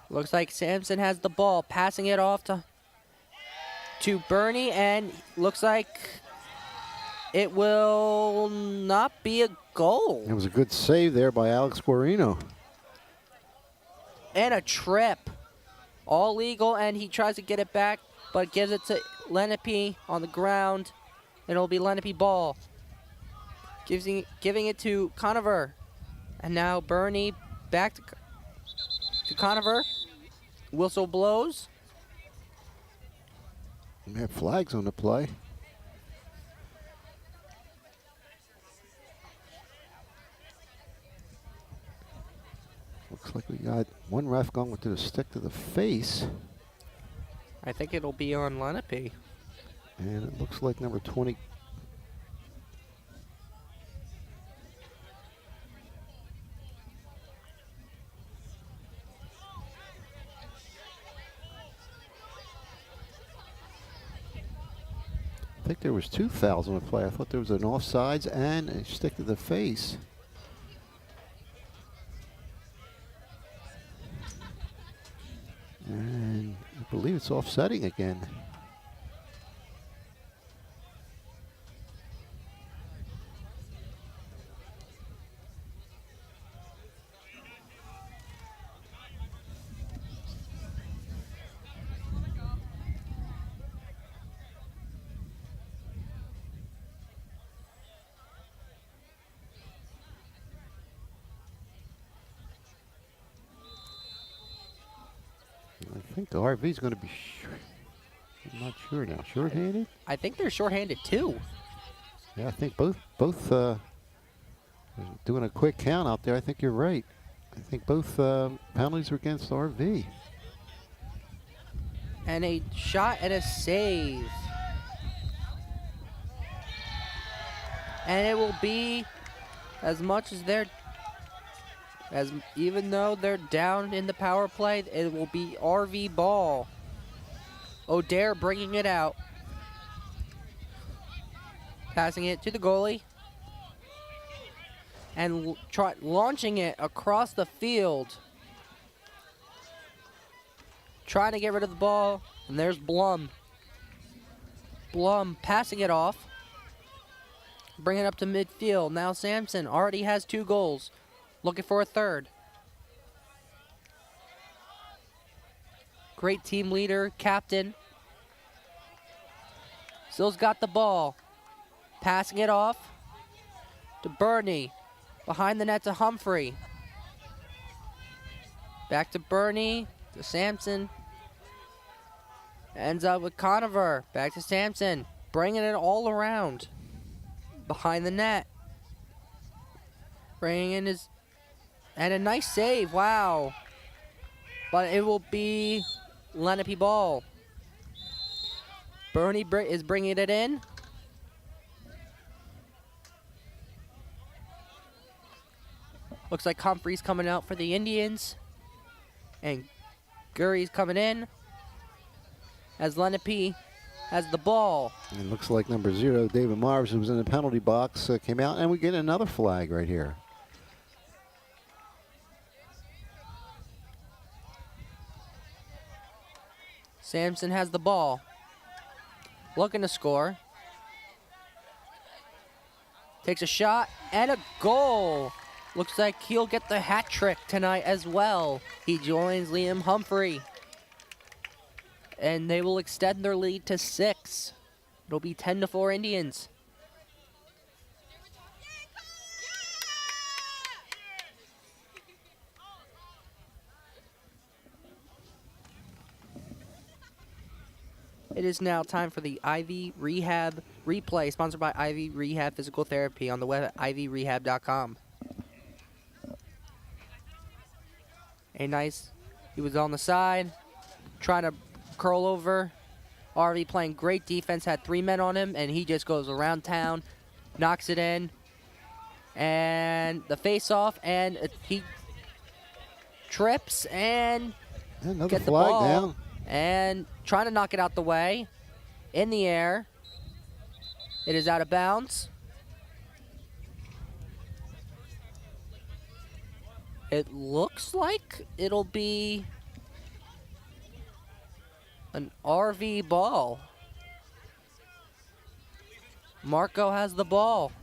Looks like Sampson has the ball, passing it off to Bernie, and looks like it will not be a goal. It was a good save there by Alex Guarino. And a trip. All legal, and he tries to get it back, but gives it to Lenape on the ground. It'll be Lenape ball. Giving it to Conover. And now Bernie back to Conover. Whistle blows. We have flags on the play. Looks like we got one ref going to the stick to the face. I think it'll be on Lenape. And it looks like number 20. I think there was 2 fouls on the play. I thought there was an offsides and a stick to the face. And I believe it's offsetting again. I think the RV is going to be, I'm not sure now, shorthanded? I think they're shorthanded too. Yeah, I think both doing a quick count out there. I think you're right. I think both penalties are against RV. And a shot and a save. And it will be as much as even though they're down in the power play, it will be RV ball. O'Dare bringing it out. Passing it to the goalie. And launching it across the field. Trying to get rid of the ball. And there's Blum. Blum passing it off. Bringing it up to midfield. Now Sampson already has 2 goals. Looking for a third. Great team leader, captain. Still's got the ball. Passing it off to Bernie. Behind the net to Humphrey. Back to Bernie, to Sampson. Ends up with Conover. Back to Sampson. Bringing it all around. Behind the net. Bringing in his... And a nice save, wow. But it will be Lenape ball. Bernie is bringing it in. Looks like Humphrey's coming out for the Indians. And Gurry's coming in as Lenape has the ball. And it looks like number 0, David Marves, who was in the penalty box, came out, and we get another flag right here. Sampson has the ball. Looking to score. Takes a shot and a goal. Looks like he'll get the hat trick tonight as well. He joins Liam Humphrey. And they will extend their lead to 6. It'll be 10-4 Indians. It is now time for the Ivy Rehab replay, sponsored by Ivy Rehab Physical Therapy on the web at ivyrehab.com. He was on the side, trying to curl over. RV playing great defense, had 3 men on him, and he just goes around town, knocks it in, and the face-off, and he trips and Another gets the flag ball, down. and trying to knock it out the way, in the air. It is out of bounds. It looks like it'll be an RV ball. Marco has the ball.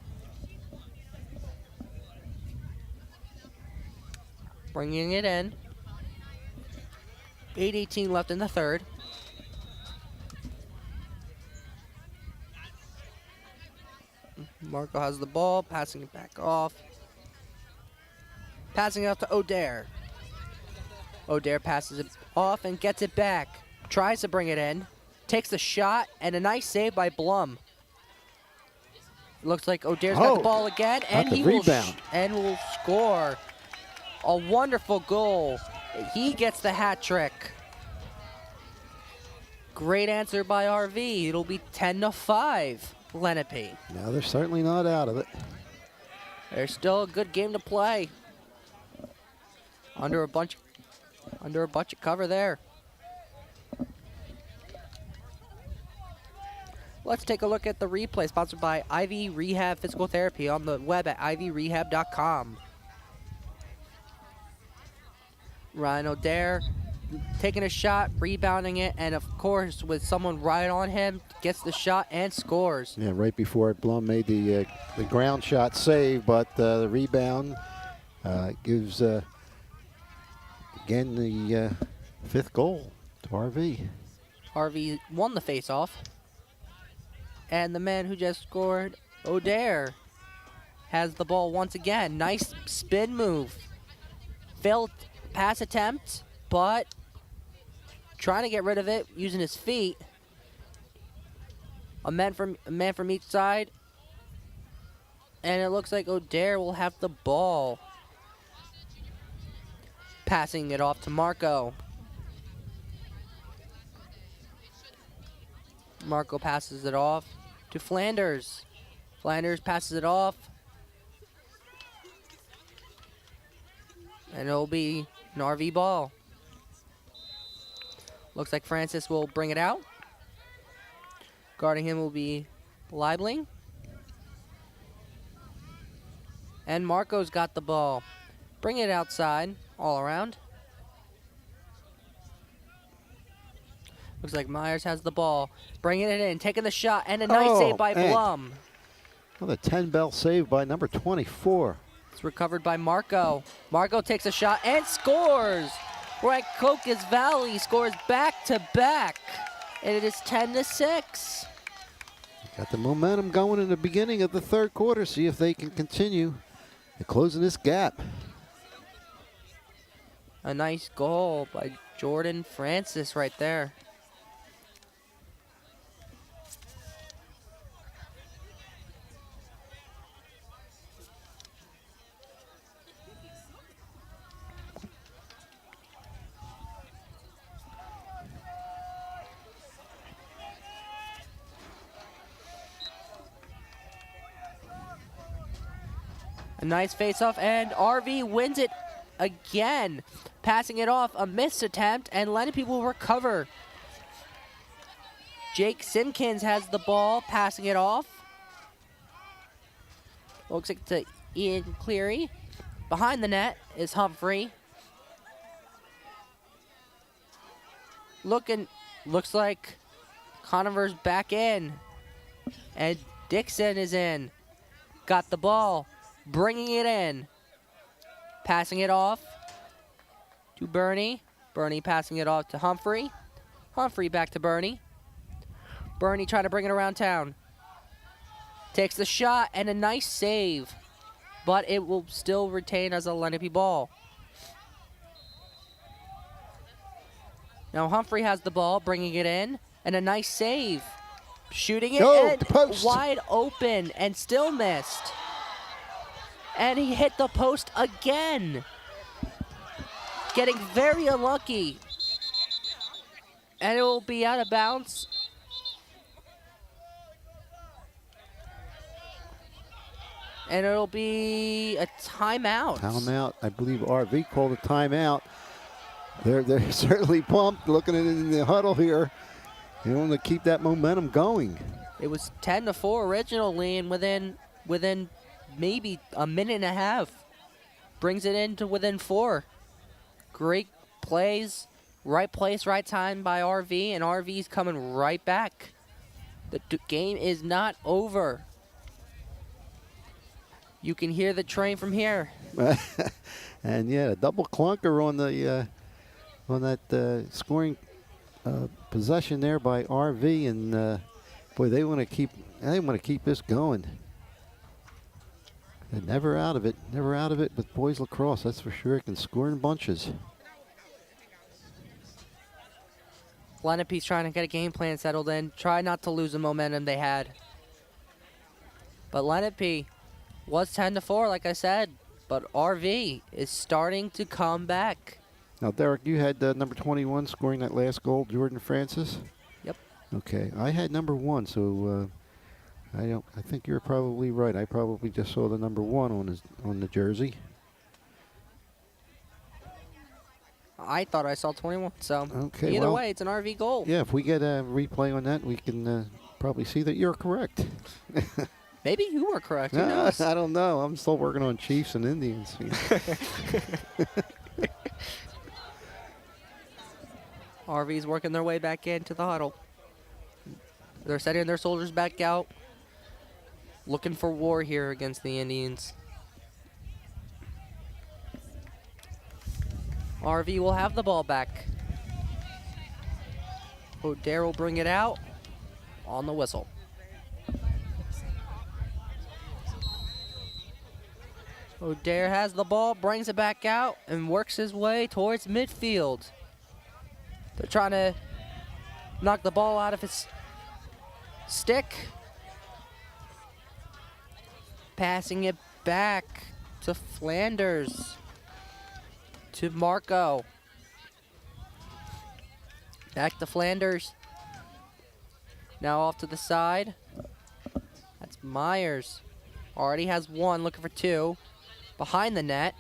Bringing it in. 8:18 left in the third. Marco has the ball, passing it back off. Passing it out to O'Dare. O'Dare passes it off and gets it back. Tries to bring it in. Takes the shot, and a nice save by Blum. Looks like O'Dare's got the ball again, and he will score a wonderful goal. He gets the hat trick. Great answer by RV. It'll be 10-5, Lenape. Now they're certainly not out of it. There's still a good game to play. Under a bunch of cover there. Let's take a look at the replay, sponsored by Ivy Rehab Physical Therapy on the web at ivyrehab.com. Ryan O'Dare taking a shot, rebounding it, and of course, with someone right on him, gets the shot and scores. Yeah, right before Blum made the ground shot save, but the rebound gives again the 5th goal to RV. RV won the faceoff. And the man who just scored, O'Dare, has the ball once again. Nice spin move. Failed pass attempt, but trying to get rid of it using his feet. A man from each side. And it looks like O'Dare will have the ball. Passing it off to Marco. Marco passes it off to Flanders. Flanders passes it off. And it'll be an RV ball. Looks like Francis will bring it out. Guarding him will be Leibling. And Marco's got the ball. Bring it outside, all around. Looks like Myers has the ball. Bringing it in, taking the shot, and a nice save by Blum. Another 10-bell save by number 24. It's recovered by Marco. Marco takes a shot and scores. Rancocas Valley scores back-to-back. And it is 10-6. Got the momentum going in the beginning of the third quarter. See if they can continue closing this gap. A nice goal by Jordan Francis right there. A nice face-off, and RV wins it again. Passing it off, a missed attempt, and Lenape will recover. Jake Simpkins has the ball, passing it off. Looks like to Ian Cleary. Behind the net is Humphrey. Looks like Conover's back in. And Dixon is in. Got the ball, bringing it in. Passing it off to Bernie. Bernie passing it off to Humphrey. Humphrey back to Bernie. Bernie trying to bring it around town. Takes the shot and a nice save. But it will still retain as a Lenape ball. Now Humphrey has the ball, bringing it in. And a nice save. Shooting it and the post. Wide open and still missed. And he hit the post again. Getting very unlucky. And it will be out of bounds. And it'll be a timeout. Timeout. I believe RV called a timeout. They're certainly pumped, looking at it in the huddle here. They want to keep that momentum going. It was 10-4 originally, and within maybe a minute and a half, brings it into within 4. Great plays, right place, right time by RV, and RV's coming right back. The game is not over. You can hear the train from here. And yeah, a double clunker on that scoring possession there by RV, and boy, they want to keep this going. They're never out of it with boys lacrosse. That's for sure. It can score in bunches. Lenape's trying to get a game plan settled in. Try not to lose the momentum they had. But Lenape was 10-4, like I said. But RV is starting to come back. Now, Derek, you had number 21 scoring that last goal, Jordan Francis. Yep. Okay, I had number 1, so I think you're probably right. I probably just saw the number 1 on the jersey. I thought I saw 21, so okay, either way, it's an RV goal. Yeah, if we get a replay on that, we can probably see that you're correct. Maybe you were correct. Who knows? I don't know. I'm still working on Chiefs and Indians. RV's working their way back into the huddle. They're setting their soldiers back out, looking for war here against the Indians. RV will have the ball back. O'Dare will bring it out on the whistle. O'Dare has the ball, brings it back out, and works his way towards midfield. They're trying to knock the ball out of his stick. Passing it back to Flanders. To Marco. Back to Flanders. Now off to the side. That's Myers. Already has 1, looking for 2. Behind the net.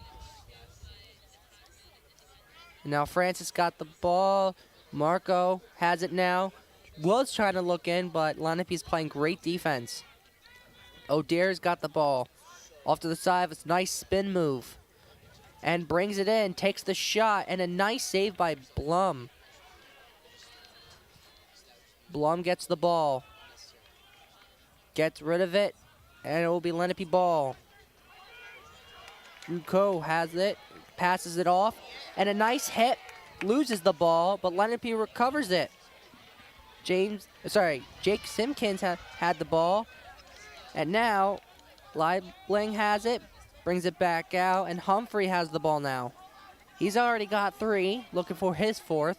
And now Francis got the ball. Marco has it now. Was trying to look in, but Lenape's playing great defense. O'Dare's got the ball. Off to the side, it's a nice spin move. And brings it in, takes the shot, and a nice save by Blum. Blum gets the ball. Gets rid of it, and it will be Lenape ball. Rucco has it, passes it off, and a nice hit. Loses the ball, but Lenape recovers it. Jake Simpkins had the ball. And now, Liebling has it, brings it back out, and Humphrey has the ball now. He's already got 3, looking for his 4th.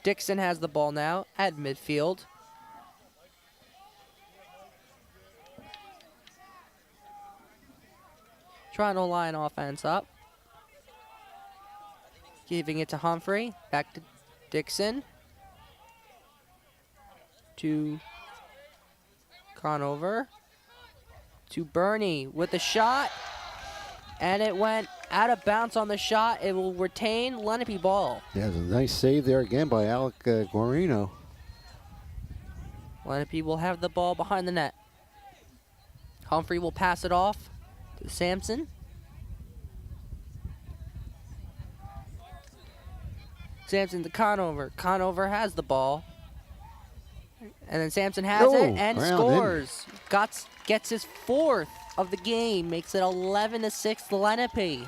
Dixon has the ball now at midfield. Trying to line offense up. Giving it to Humphrey, back to Dixon. To Conover. to Bernie with the shot. And it went out of bounds on the shot. It will retain Lenape ball. Yeah, it was a nice save there again by Alec Guarino. Lenape will have the ball behind the net. Humphrey will pass it off to Sampson. Sampson to Conover. Conover has the ball. And then Sampson has it and scores. Gets his 4th of the game, makes it 11-6 to Lenape.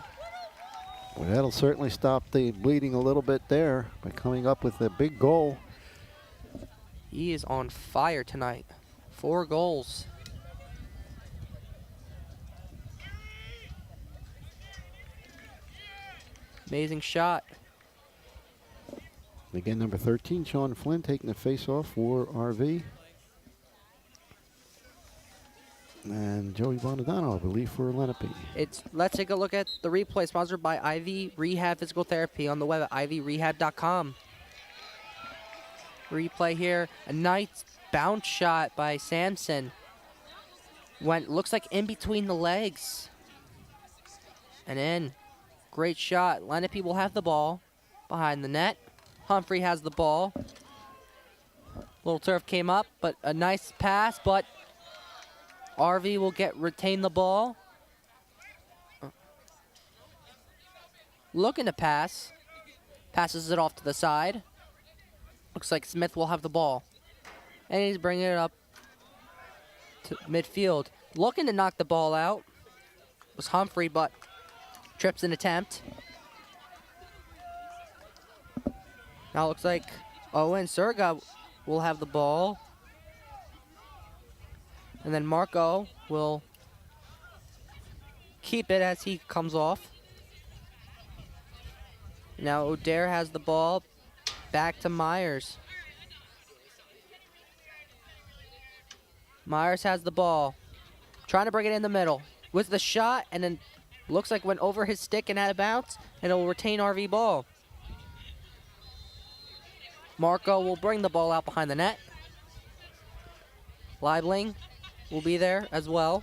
Well, that'll certainly stop the bleeding a little bit there by coming up with a big goal. He is on fire tonight. 4 goals. Amazing shot. Again, number 13, Sean Flynn, taking the face-off for RV. And Joey Bonadano, I believe, for Lenape. Let's take a look at the replay, sponsored by Ivy Rehab Physical Therapy on the web at ivyrehab.com. Replay here, a nice bounce shot by Sampson. Looks like in between the legs. And in. Great shot. Lenape will have the ball behind the net. Humphrey has the ball. Little turf came up, but a nice pass, but RV will retain the ball. Looking to pass. Passes it off to the side. Looks like Smith will have the ball. And he's bringing it up to midfield. Looking to knock the ball out was Humphrey, but trips an attempt. Now it looks like Owen Surga will have the ball. And then Marco will keep it as he comes off. Now O'Dare has the ball. Back to Myers. Myers has the ball. Trying to bring it in the middle. With the shot, and then looks like went over his stick and out of bounds, and it will retain RV ball. Marco will bring the ball out behind the net. Liebling will be there as well.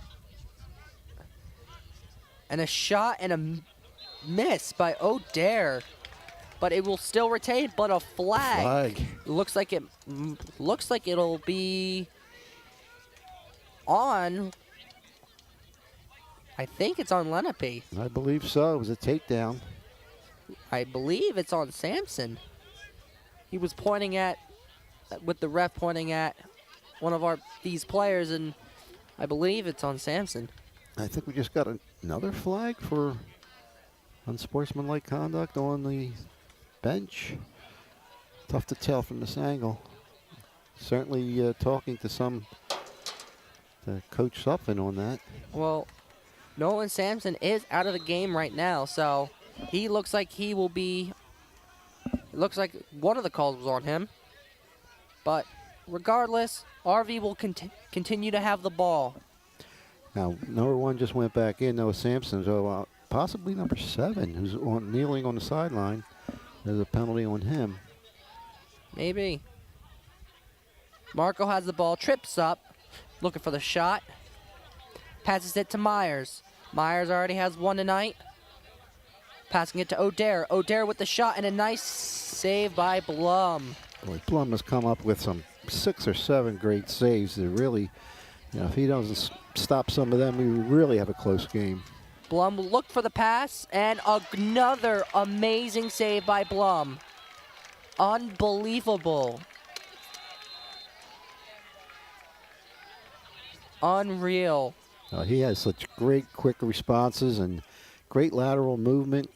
And a shot and a miss by O'Dare. But it will still retain, but a flag. Looks like it'll be on. I think it's on Lenape. I believe so. It was a takedown. I believe it's on Sampson. He was pointing at, with the ref pointing at one of these players, and I believe it's on Sampson. I think we just got another flag for unsportsmanlike conduct on the bench. Tough to tell from this angle. Certainly talking to Coach Suffin on that. Well, Nolan Sampson is out of the game right now, so he looks like he will be. It looks like one of the calls was on him. But regardless, RV will continue to have the ball. Now, number 1 just went back in, Noah Sampson, so possibly number 7, who's kneeling on the sideline. There's a penalty on him. Maybe. Marco has the ball, trips up, looking for the shot. Passes it to Myers. Myers already has one tonight. Passing it to O'Dare. O'Dare with the shot and a nice save by Blum. Boy, Blum has come up with some 6 or 7 great saves. They're really, if he doesn't stop some of them, we really have a close game. Blum looked for the pass, and another amazing save by Blum. Unbelievable. Unreal. He has such great quick responses and great lateral movement.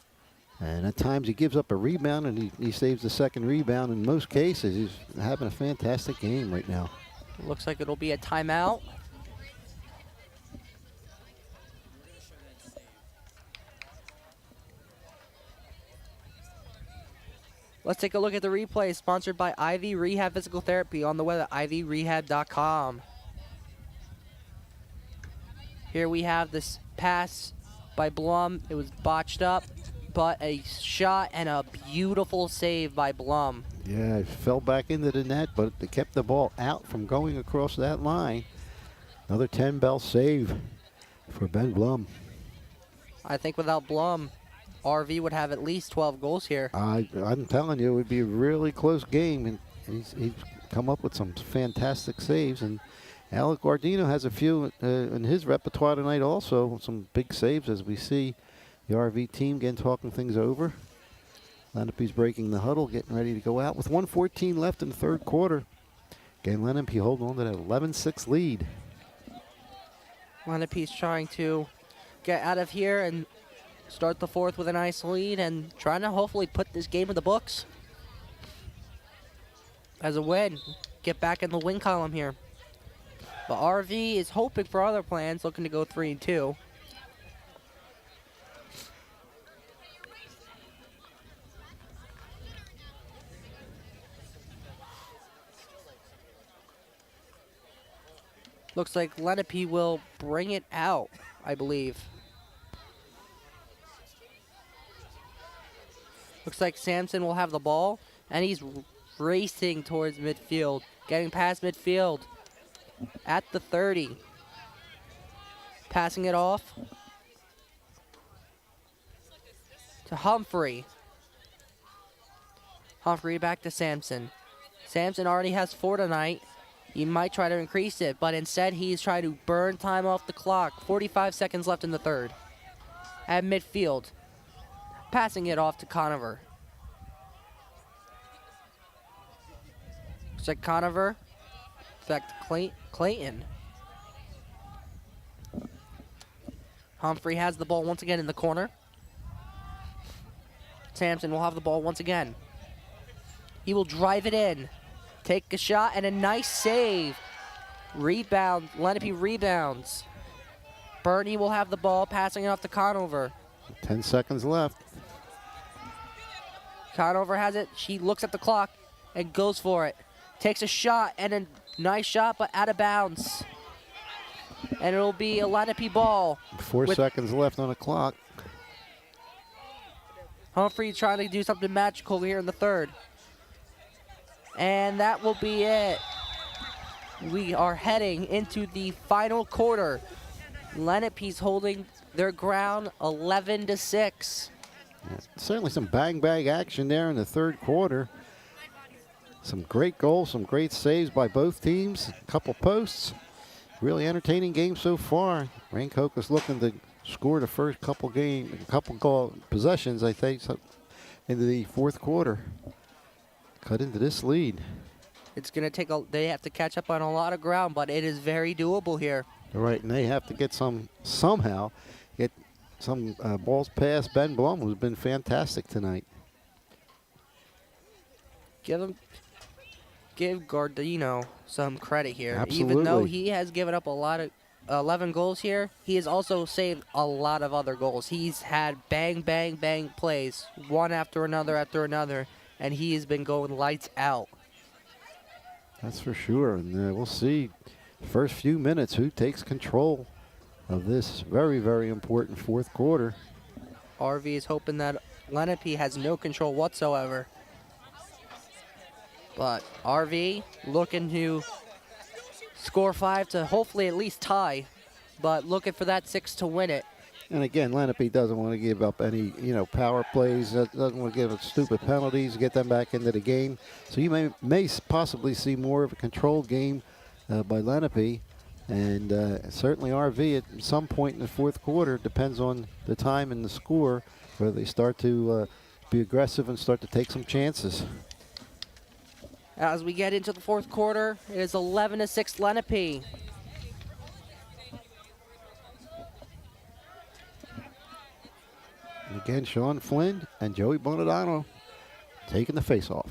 And at times he gives up a rebound and he saves the second rebound. In most cases, he's having a fantastic game right now. Looks like it'll be a timeout. Let's take a look at the replay, sponsored by Ivy Rehab Physical Therapy on the web at ivyrehab.com. Here we have this pass by Blum. It was botched up, but a shot and a beautiful save by Blum. Yeah, it fell back into the net, but they kept the ball out from going across that line. Another 10-bell save for Ben Blum. I think without Blum, RV would have at least 12 goals here. I'm telling you, it would be a really close game, and he's come up with some fantastic saves. And Alec Guardino has a few in his repertoire tonight also, some big saves as we see the RV team again talking things over. Lenape's breaking the huddle, getting ready to go out with 1:14 left in the third quarter. Again, Lenape holding on to that 11-6 lead. Lenape's trying to get out of here and start the fourth with a nice lead and trying to hopefully put this game in the books as a win. Get back in the win column here. But RV is hoping for other plans, looking to go 3-2. Looks like Lenape will bring it out, I believe. Looks like Sampson will have the ball, and he's racing towards midfield, getting past midfield at the 30. Passing it off to Humphrey. Humphrey back to Sampson. Sampson already has 4 tonight. He might try to increase it, but instead he's trying to burn time off the clock. 45 seconds left in the third. At midfield. Passing it off to Conover. Looks like Conover. Back to Clayton. Humphrey has the ball once again in the corner. Sampson will have the ball once again. He will drive it in. Take a shot and a nice save. Rebound. Lenape rebounds. Bernie will have the ball, passing it off to Conover. 10 seconds left. Conover has it. She looks at the clock and goes for it. Takes a shot and a nice shot, but out of bounds. And it'll be a Lenape ball. 4 seconds left on the clock. Humphrey trying to do something magical here in the third. And that will be it. We are heading into the final quarter. Lenape's holding their ground 11-6. Yeah, certainly some bang action there in the third quarter. Some great goals, some great saves by both teams. A couple posts. Really entertaining game so far. Rancocas looking to score the first couple goal possessions, I think, into the fourth quarter. Cut into this lead. It's going to take they have to catch up on a lot of ground, but it is very doable here. All right, and they have to get somehow get some balls past Ben Blum, who's been fantastic tonight. Give Guardino some credit here. Absolutely. Even though he has given up a lot of 11 goals here, he has also saved a lot of other goals. He's had bang plays, one after another, and he has been going lights out. That's for sure, and we'll see first few minutes who takes control of this very important fourth quarter. RV is hoping that Lenape has no control whatsoever. But RV looking to score 5 to hopefully at least tie, but looking for that 6 to win it. And again, Lenape doesn't want to give up any, power plays. Doesn't want to give up stupid penalties, get them back into the game. So you may possibly see more of a controlled game by Lenape, and certainly RV at some point in the fourth quarter. Depends on the time and the score, where they start to be aggressive and start to take some chances. As we get into the fourth quarter, it is 11-6 Lenape. And again, Sean Flynn and Joey Bonadano taking the face-off.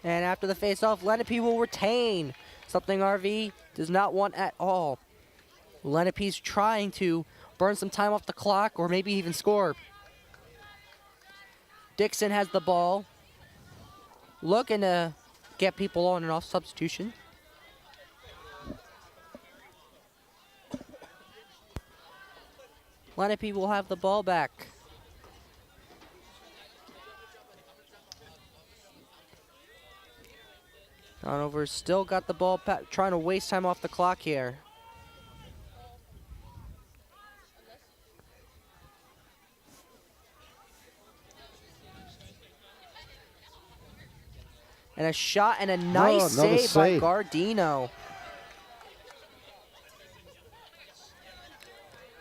And after the face-off, Lenape will retain, something RV does not want at all. Lenape's trying to burn some time off the clock or maybe even score. Dixon has the ball, looking to get people on and off substitution. Lenape will have the ball back. Conover still got the ball, trying to waste time off the clock here. And a shot and a nice save by Gardino.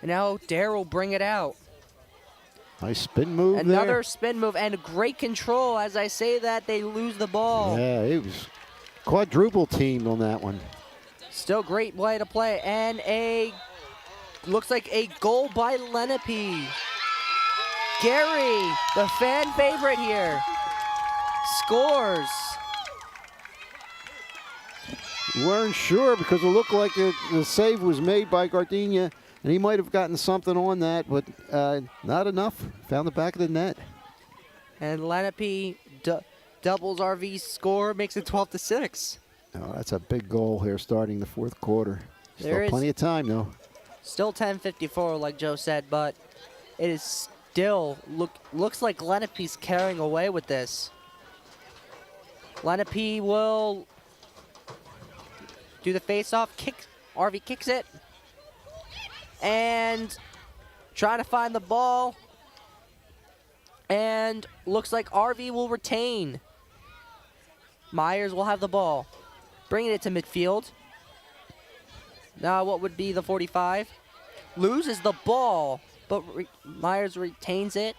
And now Dare will bring it out. Nice spin move Another spin move and great control. As I say that, they lose the ball. Yeah, it was quadruple team on that one. Still great way to play. And looks like a goal by Lenape. Gary, the fan favorite here, scores. We weren't sure because it looked like the save was made by Gardenia, and he might have gotten something on that, but not enough. Found the back of the net. And Lenape doubles RV's score, makes it 12-6. Oh, that's a big goal here starting the fourth quarter. Still plenty of time, though. Still 10:54, like Joe said, but it is still looks like Lenape's carrying away with this. Lenape will do the face-off, RV kicks it, and trying to find the ball, and looks like RV will retain. Myers will have the ball, bringing it to midfield. Now what would be the 45? Loses the ball, but Myers retains it,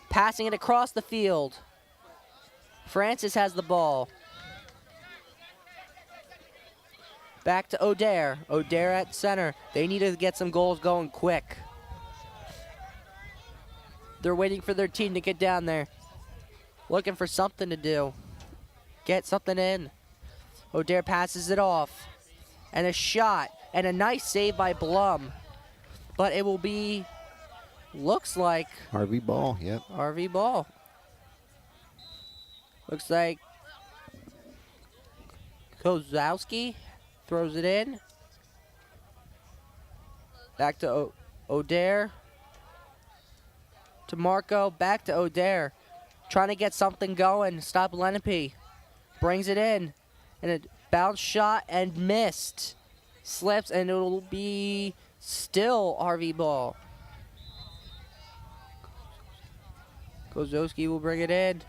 passing it across the field. Francis has the ball. Back to O'Dare. O'Dare at center. They need to get some goals going quick. They're waiting for their team to get down there. Looking for something to do. Get something in. O'Dare passes it off. And a shot. And a nice save by Blum. But it will be, looks like, RV ball, yep. RV ball. Looks like Kozowski throws it in. Back to O'Dare. To Marco, back to O'Dare. Trying to get something going. Stop Lenape. Brings it in. And a bounce shot and missed. Slips and it will be still RV ball. Kozowski will bring it in.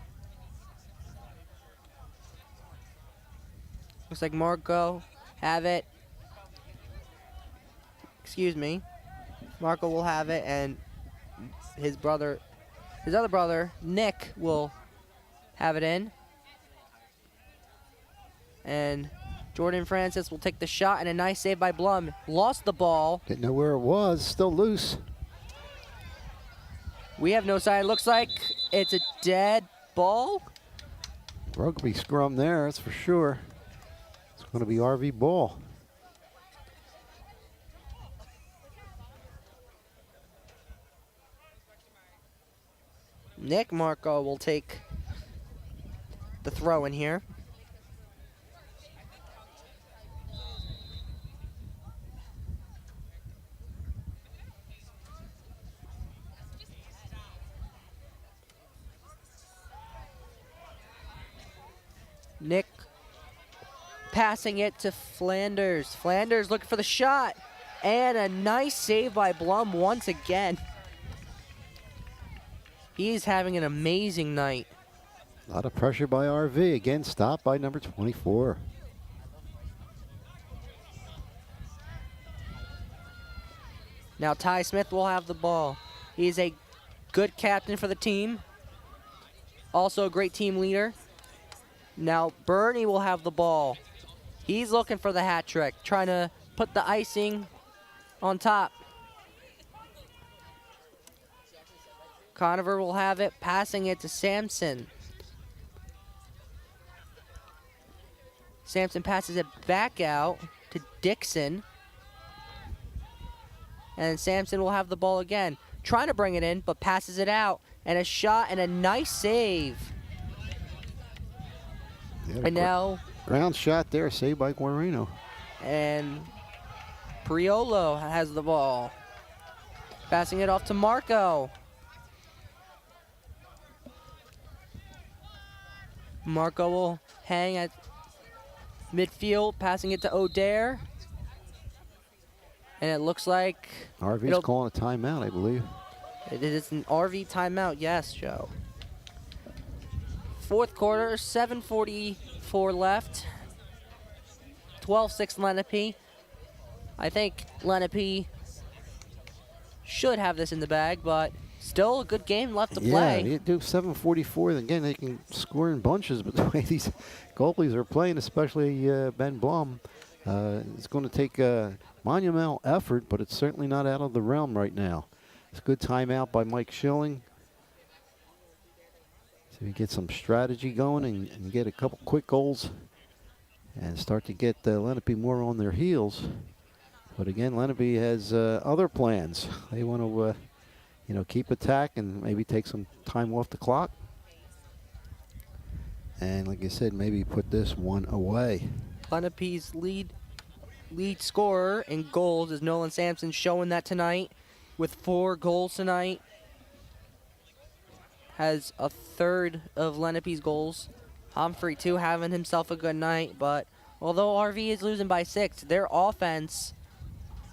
Looks like Marco have it. Excuse me. Marco will have it, and his other brother, Nick, will have it in. And Jordan Francis will take the shot, and a nice save by Blum. Lost the ball. Didn't know where it was. Still loose. We have no sign. Looks like it's a dead ball. Rugby scrum there, that's for sure. It's going to be RV ball. Nick Marco will take the throw in here. Nick passing it to Flanders. Flanders looking for the shot. And a nice save by Blum once again. He's having an amazing night. A lot of pressure by RV. Again, stopped by number 24. Now Ty Smith will have the ball. He's a good captain for the team. Also a great team leader. Now Bernie will have the ball. He's looking for the hat trick, trying to put the icing on top. Conover will have it, passing it to Sampson. Sampson passes it back out to Dixon. And Sampson will have the ball again. Trying to bring it in, but passes it out. And a shot and a nice save. Yeah, And now, ground shot there, saved by Guarino. and Priolo has the ball. Passing it off to Marco. Marco will hang at midfield, passing it to O'Dare. And it looks like RV's calling a timeout, I believe. it is an RV timeout, yes, Joe. Fourth quarter, 7:44 left. 12-6 Lenape. I think Lenape should have this in the bag, but still a good game left to play. Yeah, you do 7:44. Again, they can score in bunches, but the way these goalies are playing, especially Ben Blum, it's going to take a monumental effort, but it's certainly not out of the realm right now. It's a good timeout by Mike Schilling. So we get some strategy going and get a couple quick goals and start to get Lenape more on their heels. But again, Lenape has other plans. They want to, keep attack and maybe take some time off the clock. And like I said, maybe put this one away. Lenape's lead scorer in goals is Nolan Sampson, showing that tonight with 4 goals tonight. Has a third of Lenape's goals. Humphrey, too, having himself a good night. But although RV is losing by 6, their offense,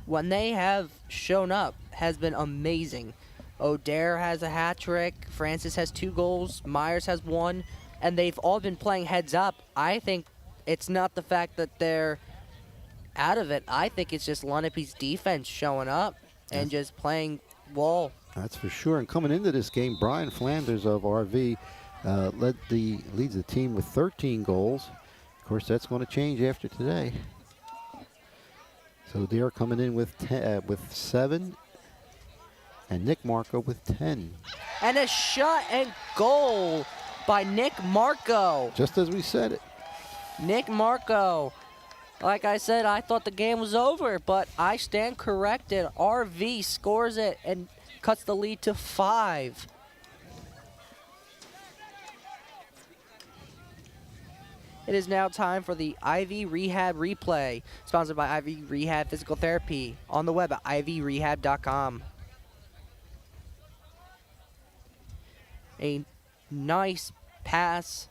when they have shown up, has been amazing. O'Dare has a hat trick. Francis has 2 goals. Myers has 1. And they've all been playing heads up. I think it's not the fact that they're out of it. I think it's just Lenape's defense showing up and just playing wall. That's for sure. And coming into this game, Brian Flanders of RV leads the team with 13 goals. Of course, that's going to change after today. So they're coming in with 7, and Nick Marco with 10. And a shot and goal by Nick Marco. Just as we said it. Nick Marco. Like I said, I thought the game was over, but I stand corrected. RV scores it and cuts the lead to 5. It is now time for the Ivy Rehab replay, sponsored by Ivy Rehab Physical Therapy, on the web at ivyrehab.com. A nice pass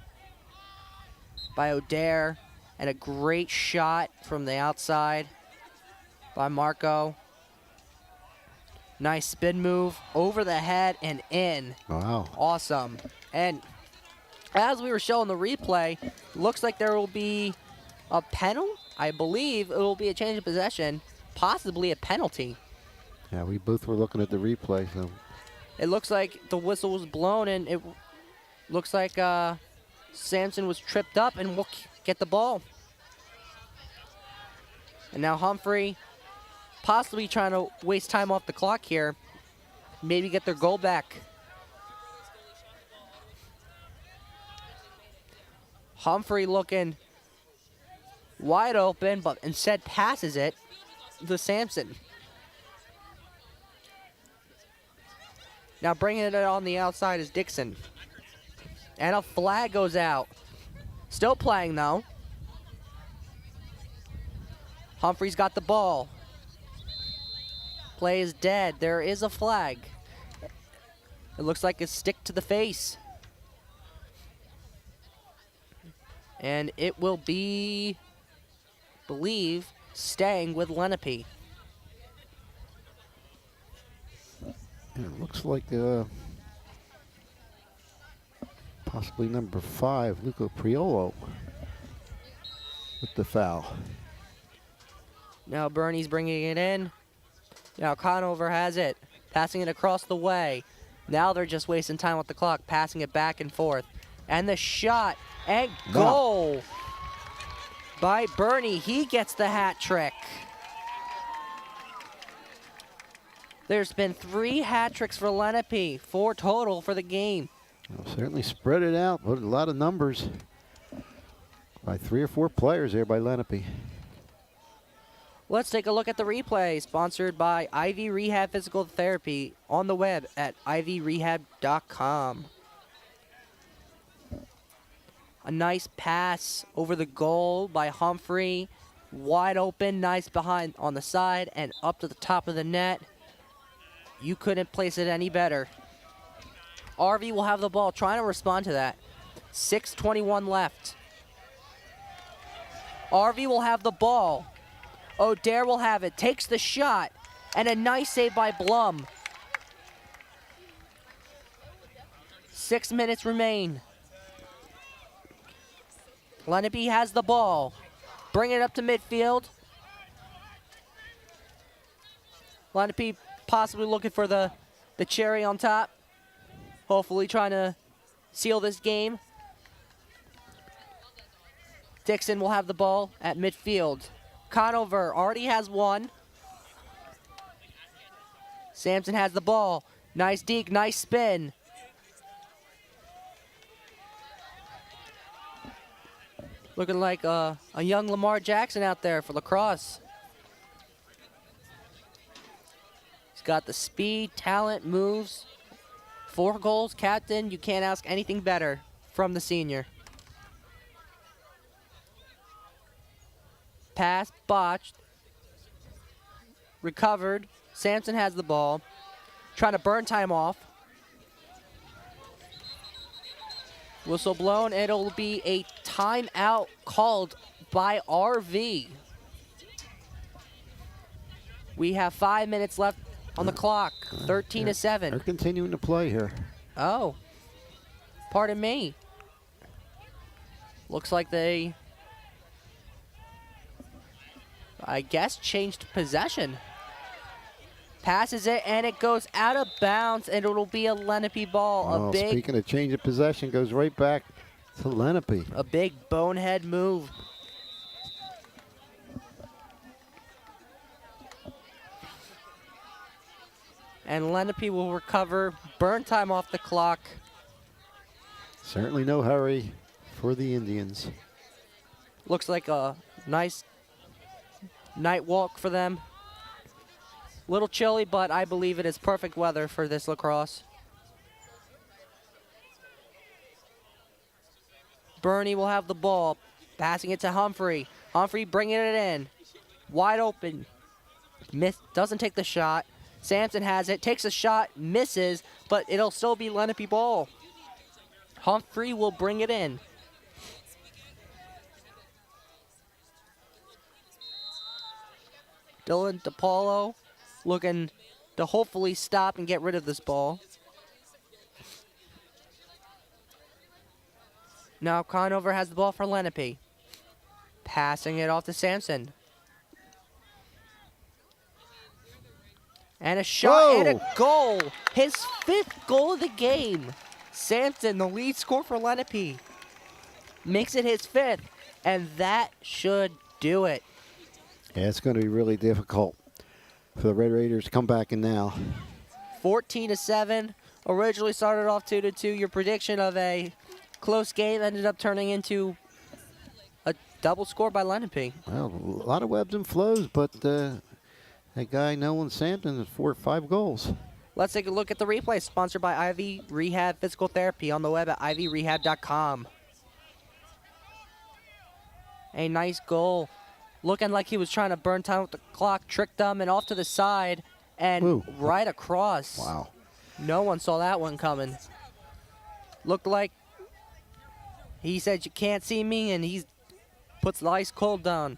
by O'Dare and a great shot from the outside by Marco. Nice spin move over the head and in. Wow. Awesome. And as we were showing the replay, looks like there will be a penalty. I believe it will be a change of possession, possibly a penalty. Yeah, we both were looking at the replay. So It looks like the whistle was blown, and it looks like Sampson was tripped up and will get the ball. And now Humphrey possibly trying to waste time off the clock here. Maybe get their goal back. Humphrey looking wide open, but instead passes it to Sampson. Now bringing it on the outside is Dixon. And a flag goes out. Still playing though. Humphrey's got the ball. Play is dead. There is a flag. It looks like a stick to the face. And it will be, I believe, staying with Lenape. and it looks like possibly number 5, Luca Priolo, with the foul. Now Bernie's bringing it in. Now Conover has it, passing it across the way. Now they're just wasting time with the clock, passing it back and forth. And the shot and goal by Bernie. He gets the hat trick. There's been 3 hat tricks for Lenape, 4 total for the game. Well, certainly spread it out, but a lot of numbers by 3 or 4 players there by Lenape. Let's take a look at the replay, sponsored by Ivy Rehab Physical Therapy, on the web at ivyrehab.com. A nice pass over the goal by Humphrey. Wide open, nice behind on the side and up to the top of the net. You couldn't place it any better. RV will have the ball, trying to respond to that. 6:21 left. RV will have the ball. O'Dare will have it, takes the shot, and a nice save by Blum. 6 minutes remain. Lenape has the ball. Bring it up to midfield. Lenape possibly looking for the cherry on top. Hopefully trying to seal this game. Dixon will have the ball at midfield. Conover already has one. Sampson has the ball. Nice deke, nice spin. Looking like a young Lamar Jackson out there for Lacrosse. He's got the speed, talent, moves. 4 goals, captain. You can't ask anything better from the senior. Pass, botched. Recovered. Sampson has the ball. Trying to burn time off. Whistle blown. It'll be a timeout called by RV. We have 5 minutes left on the clock. 13-7. They're continuing to play here. Oh. Pardon me. Looks like they, I guess, changed possession. Passes it, and it goes out of bounds, and it'll be a Lenape ball. Speaking of change of possession, goes right back to Lenape. A big bonehead move. And Lenape will recover. Burn time off the clock. Certainly no hurry for the Indians. Looks like a nice night walk for them. Little chilly, but I believe it is perfect weather for this lacrosse. Bernie will have the ball, passing it to Humphrey. Humphrey bringing it in. Wide open. Doesn't take the shot. Sampson has it, takes a shot, misses, but it'll still be Lenape ball. Humphrey will bring it in. Dylan DePaulo looking to hopefully stop and get rid of this ball. Now Conover has the ball for Lenape. Passing it off to Sampson. And a shot and a goal. His 5th goal of the game. Sampson, the lead scorer for Lenape. Makes it his 5th, and that should do it. Yeah, it's going to be really difficult for the Red Raiders to come back in now. 14-7. Originally started off 2-2. Your prediction of a close game ended up turning into a double score by Lenape. Well, a lot of webs and flows, but that guy Nolan Sampson has 4 or 5 goals. Let's take a look at the replay, sponsored by Ivy Rehab Physical Therapy on the web at ivyrehab.com. A nice goal. Looking like he was trying to burn time with the clock, tricked them, and off to the side, and right across. Wow. No one saw that one coming. Looked like he said, "You can't see me," and he puts the ice cold down.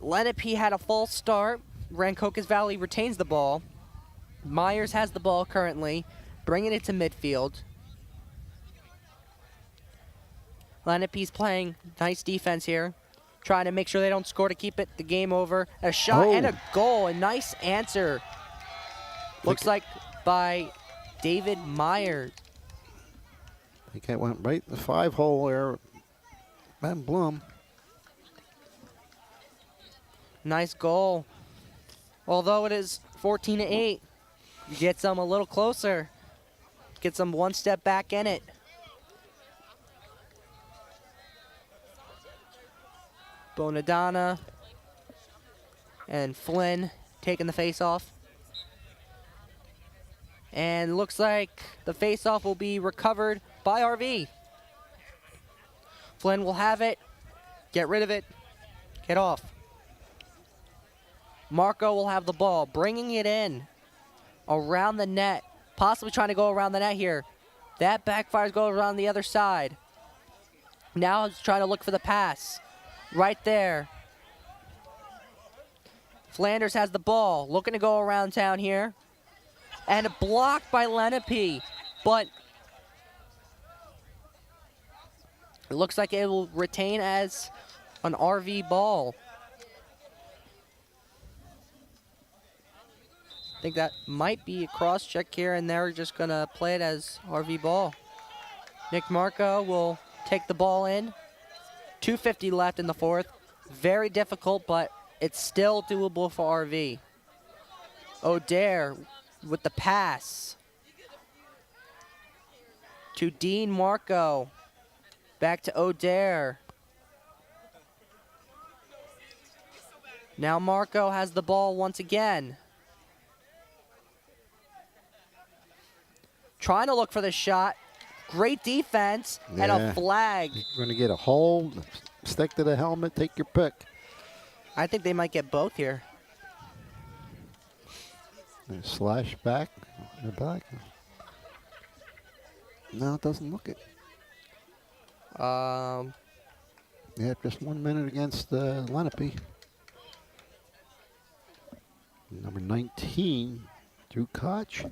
Lenape had a false start. Rancocas Valley retains the ball. Myers has the ball currently, bringing it to midfield. Lenape's playing nice defense here, trying to make sure they don't score to keep the game over. A shot and a goal, a nice answer. Looks like by David Myers. I think that went right in the 5-hole there. Van Blum. Nice goal. Although it is 14-8, gets them a little closer. Gets them one step back in it. Bonadonna and Flynn taking the face-off. And looks like the face-off will be recovered by RV. Flynn will have it. Get rid of it. Get off. Marco will have the ball, bringing it in around the net. Possibly trying to go around the net here. That backfires, go around the other side. Now he's trying to look for the pass. right there. Flanders has the ball, looking to go around town here. And blocked by Lenape, but it looks like it will retain as an RV ball. I think that might be a cross check here, and they're just gonna play it as RV ball. Nick Marco will take the ball in. 2:50 left in the fourth. Very difficult, but it's still doable for RV. O'Dare with the pass to Dean Marco. Back to O'Dare. Now Marco has the ball once again. Trying to look for the shot. Great defense and a flag. You're going to get a hold, stick to the helmet, take your pick. I think they might get both here. And slash back. They're back. No, it doesn't look it. Yeah, just 1 minute against Lenape. Number 19, Drew Koch.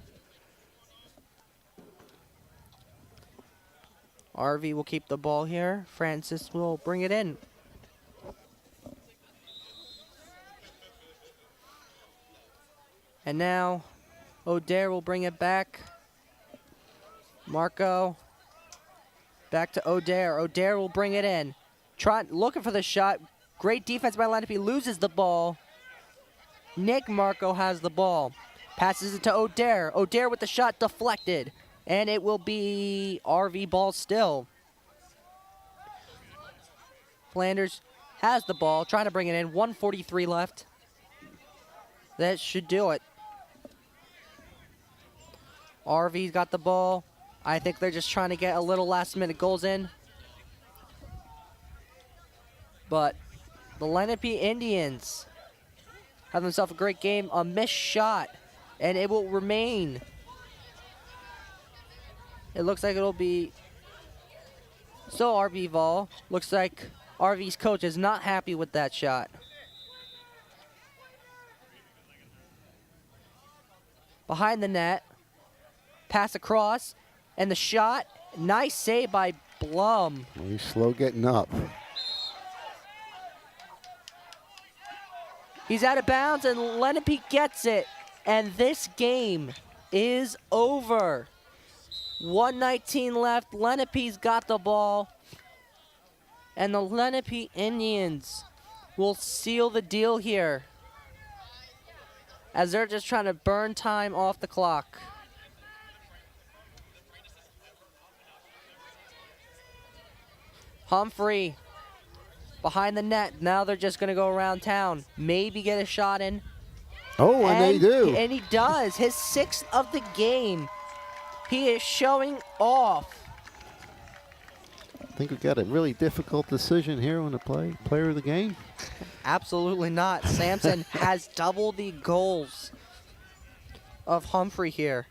RV will keep the ball here. Francis will bring it in. And now O'Dare will bring it back. Marco back to O'Dare. O'Dare will bring it in. Looking for the shot. Great defense by Lenape. Loses the ball. Nick Marco has the ball. Passes it to O'Dare. O'Dare with the shot deflected. And it will be RV ball still. Flanders has the ball. Trying to bring it in. 1:43 left. That should do it. RV's got the ball. I think they're just trying to get a little last-minute goals in. But the Lenape Indians have themselves a great game. A missed shot, and it will remain. It looks like it'll be still RV ball. Looks like RV's coach is not happy with that shot. Behind the net. Pass across. And the shot. Nice save by Blum. He's slow getting up. He's out of bounds, and Lenape gets it. And this game is over. 1:19 left. Lenape's got the ball. And the Lenape Indians will seal the deal here, as they're just trying to burn time off the clock. Humphrey behind the net. Now they're just going to go around town. Maybe get a shot in. Oh, and they do. And he does. His 6th of the game. He is showing off. I think we got a really difficult decision here on the player of the game. Absolutely not. Sampson has double the goals of Humphrey here.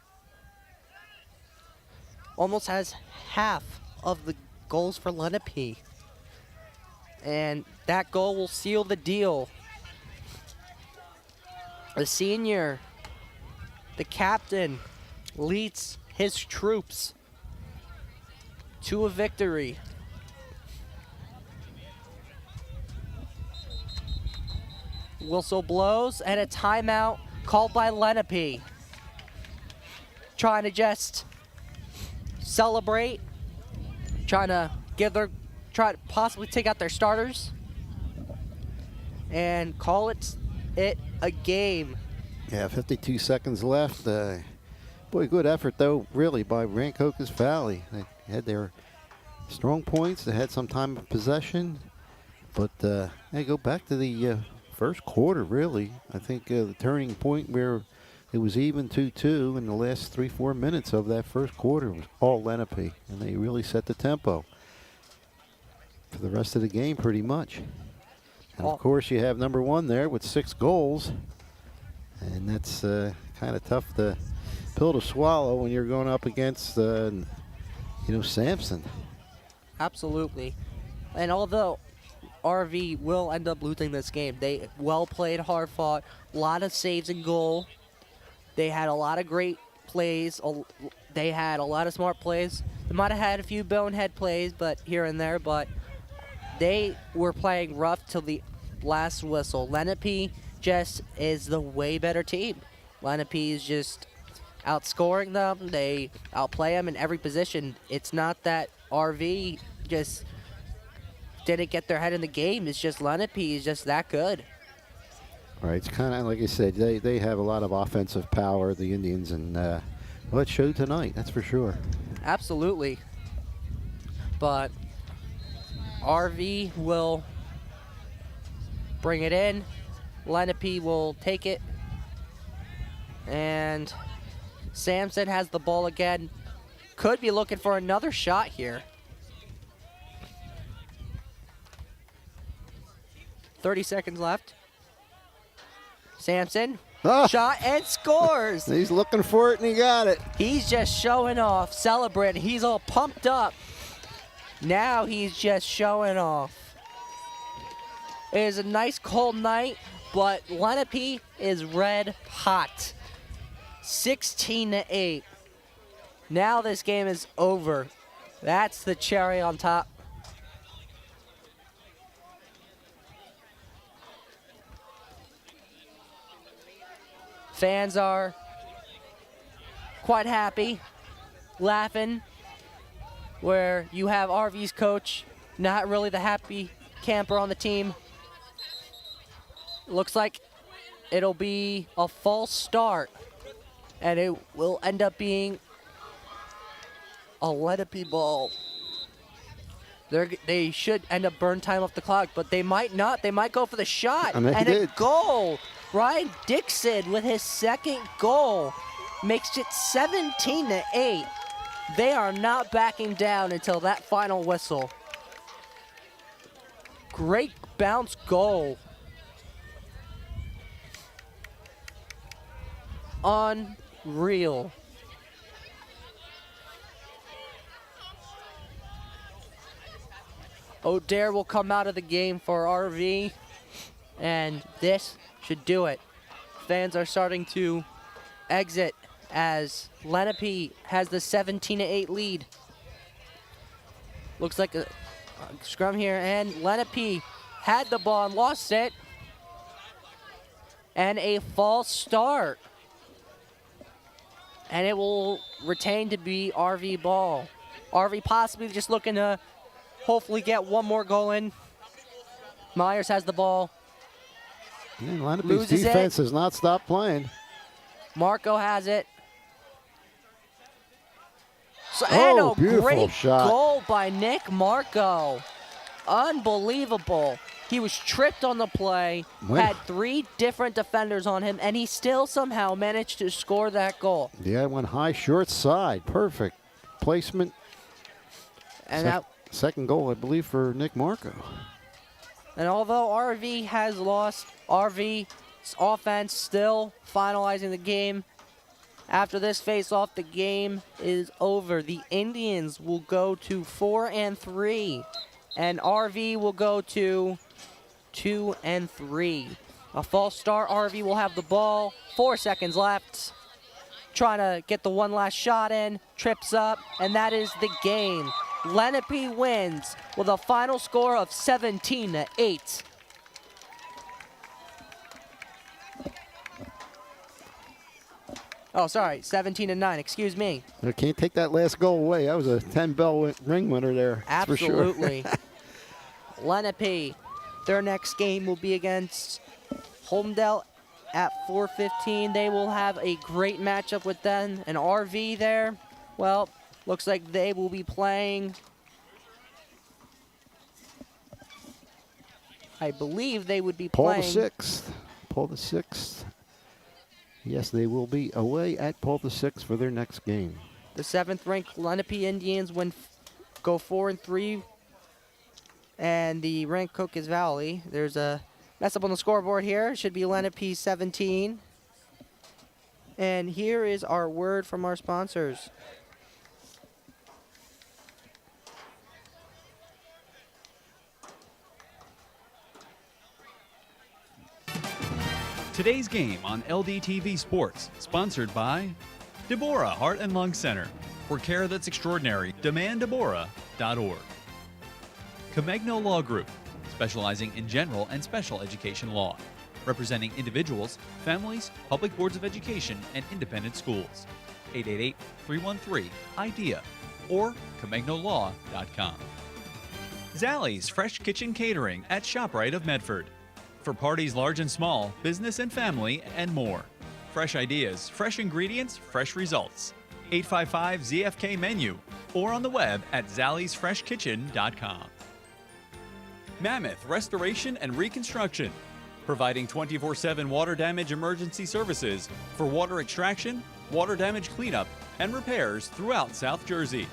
Almost has half of the goals for Lenape. And that goal will seal the deal. The senior, the captain, leads his troops to a victory. Whistle blows and a timeout called by Lenape. Trying to just celebrate, trying to try to possibly take out their starters and call it a game. Yeah, 52 seconds left. Boy, good effort though, really, by Rancocas Valley. They had their strong points. They had some time of possession, but they go back to the first quarter, really. I think the turning point where it was even 2-2 in the last 3-4 minutes of that first quarter was all Lenape, and they really set the tempo for the rest of the game pretty much. And of course you have number 1 there with 6 goals, and that's kind of tough pill to swallow when you're going up against Sampson. Absolutely. And although RV will end up losing this game. They well played, hard fought, a lot of saves and goal. They had a lot of great plays. They had a lot of smart plays. They might have had a few bonehead plays, but here and there, but they were playing rough till the last whistle. Lenape just is the way better team. Lenape is just outscoring them. They outplay them in every position. It's not that RV just didn't get their head in the game. It's just Lenape is just that good. Right, it's kind of like I said, they have a lot of offensive power, the Indians, and well, it showed tonight, that's for sure. Absolutely. But RV will bring it in. Lenape will take it. And Sampson has the ball again. Could be looking for another shot here. 30 seconds left. Sampson, shot and scores. He's looking for it and he got it. He's just showing off, celebrating. He's all pumped up. Now he's just showing off. It is a nice cold night, but Lenape is red hot. 16-8. Now this game is over. That's the cherry on top. Fans are quite happy, laughing, where you have RV's coach, not really the happy camper on the team. Looks like it'll be a false start, and it will end up being a Lenape ball. They should end up burn time off the clock, but they might not. They might go for the shot, and a goal. Ryan Dixon with his second goal makes it 17-8. They are not backing down until that final whistle. Great bounce goal. Unreal. O'Dare will come out of the game for RV, and this should do it. Fans are starting to exit as Lenape has the 17-8 lead. Looks like a scrum here, and Lenape had the ball and lost it. And a false start. And it will retain to be RV ball. RV possibly just looking to hopefully get one more goal in. Myers has the ball. And Lenape's defense has not stopped playing. Marco has it. So, and a great shot. Goal by Nick Marco. Unbelievable. He was tripped on the play, had 3 different defenders on him, and he still somehow managed to score that goal. Yeah, went high, short side. Perfect placement. And second goal, I believe, for Nick Marco. And although RV has lost, RV's offense still finalizing the game. After this face-off, the game is over. The Indians will go to 4-3, and RV will go to 2-3. A false start. RV will have the ball. 4 seconds left. Trying to get the one last shot in. Trips up, and that is the game. Lenape wins with a final score of 17-8. Oh, sorry, 17-9, excuse me. I can't take that last goal away. That was a 10-bell ring winner there. Absolutely. For sure. Lenape, their next game will be against Holmdel at 4:15. They will have a great matchup with them. And RV there, well, looks like they will be playing, I believe they would be playing Paul the Sixth. Yes, they will be away at Paul the Sixth for their next game. The 7th-ranked Lenape Indians go 4-3, and the Rancocas Valley. There's a mess up on the scoreboard here. It should be Lenape 17. And here is our word from our sponsors. Today's game on LDTV Sports, sponsored by Deborah Heart and Lung Center. For care that's extraordinary, demanddeborah.org. Comegno Law Group, specializing in general and special education law, representing individuals, families, public boards of education, and independent schools. 888-313-IDEA or ComegnoLaw.com. Zallie's Fresh Kitchen Catering at ShopRite of Medford. For parties large and small, business and family, and more. Fresh ideas, fresh ingredients, fresh results. 855-ZFK menu or on the web at zalliesfreshkitchen.com. Mammoth Restoration and Reconstruction, providing 24/7 water damage emergency services for water extraction, water damage cleanup, and repairs throughout South Jersey.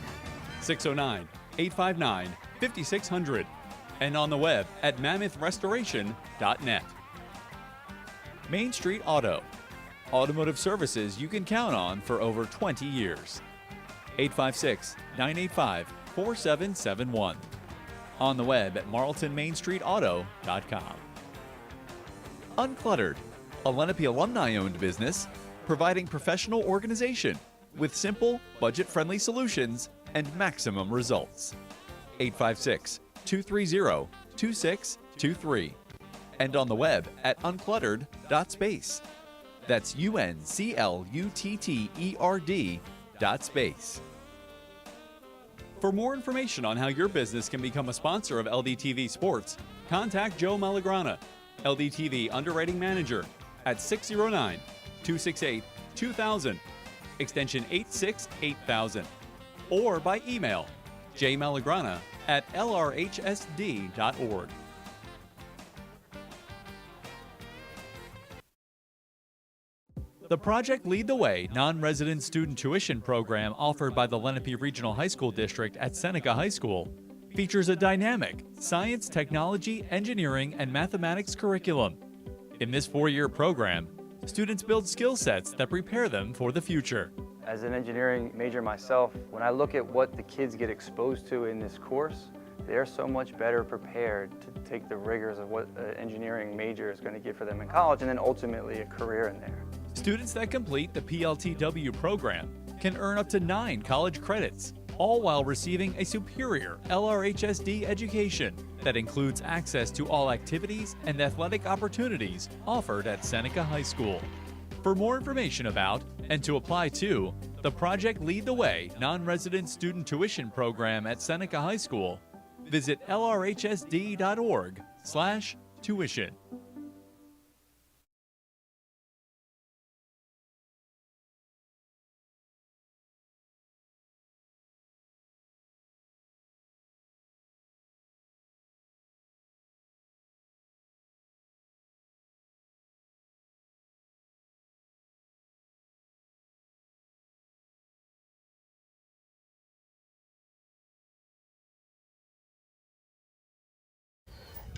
609-859-5600 and on the web at mammothrestoration.net. Main Street Auto, automotive services you can count on for over 20 years. 856-985-4771. On the web at marltonmainstreetauto.com. Uncluttered, a Lenape alumni-owned business providing professional organization with simple, budget-friendly solutions and maximum results. 856-230-2623 and on the web at uncluttered.space. That's UNCLUTTERD.space. For more information on how your business can become a sponsor of LDTV Sports, contact Joe Malagrana, LDTV Underwriting Manager, at 609-268-2000, extension 868,000, or by email jmalagrana@lrhsd.org. The Project Lead the Way non-resident student tuition program offered by the Lenape Regional High School District at Seneca High School features a dynamic science, technology, engineering, and mathematics curriculum. In this 4-year program, students build skill sets that prepare them for the future. As an engineering major myself, when I look at what the kids get exposed to in this course, they're so much better prepared to take the rigors of what an engineering major is going to give for them in college and then ultimately a career in there. Students that complete the PLTW program can earn up to 9 college credits, all while receiving a superior LRHSD education that includes access to all activities and athletic opportunities offered at Seneca High School. For more information about and to apply to the Project Lead the Way non-resident student tuition program at Seneca High School, visit lrhsd.org/tuition.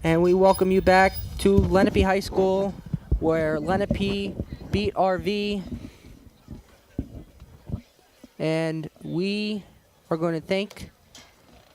And we welcome you back to Lenape High School, where Lenape beat RV. And we are going to thank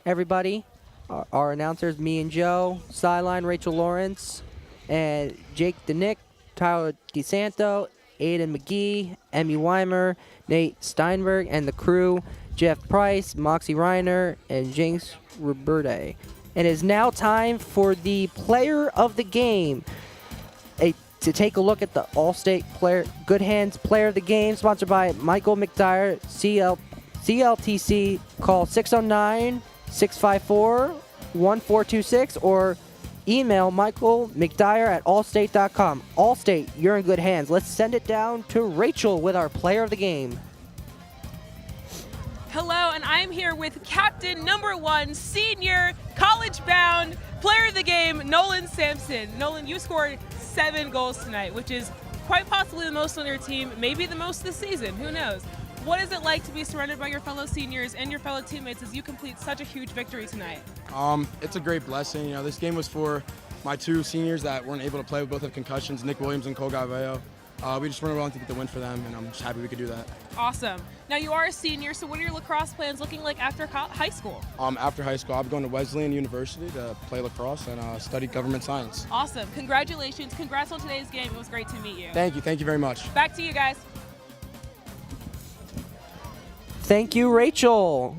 everybody, our announcers, me and Joe, Sideline, Rachel Lawrence, and Jake DeNick, Tyler DeSanto, Aiden McGee, Emmy Weimer, Nate Steinberg, and the crew, Jeff Price, Moxie Reiner, and Jinx Roberte. It is now time for the player of the game. To take a look at the All-State player, Good Hands player of the game, sponsored by Michael McDyer, CLTC. Call 609-654-1426 or email michaelmcdyer@allstate.com. Allstate, you're in good hands. Let's send it down to Rachel with our player of the game. Hello, and I'm here with Captain #1, senior, college-bound, player of the game, Nolan Sampson. Nolan, you scored 7 goals tonight, which is quite possibly the most on your team, maybe the most this season, who knows? What is it like to be surrounded by your fellow seniors and your fellow teammates as you complete such a huge victory tonight? It's a great blessing. This game was for my 2 seniors that weren't able to play, both have concussions, Nick Williams and Cole Galveo. We just weren't willing to get the win for them, and I'm just happy we could do that. Awesome. Now you are a senior, so what are your lacrosse plans looking like after high school? After high school, I'll be going to Wesleyan University to play lacrosse and study government science. Awesome. Congratulations. Congrats on today's game. It was great to meet you. Thank you. Thank you very much. Back to you guys. Thank you, Rachel.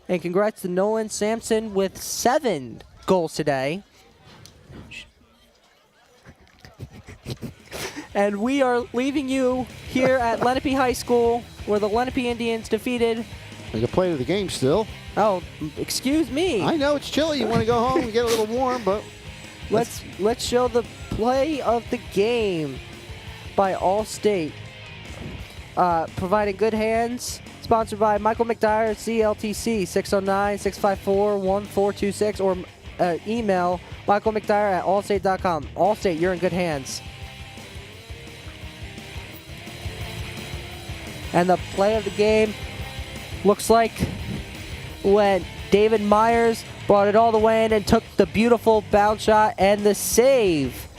And congrats to Nolan Sampson with 7 goals today. And we are leaving you here at Lenape High School, where the Lenape Indians defeated. There's a play of the game still. Oh, excuse me. I know it's chilly. You want to go home and get a little warm, but Let's show the play of the game by Allstate. Providing good hands. Sponsored by Michael McDyer, CLTC, 609-654-1426, or email michaelmcdyer@allstate.com. Allstate, you're in good hands. And the play of the game looks like when David Myers brought it all the way in and took the beautiful bounce shot, and the save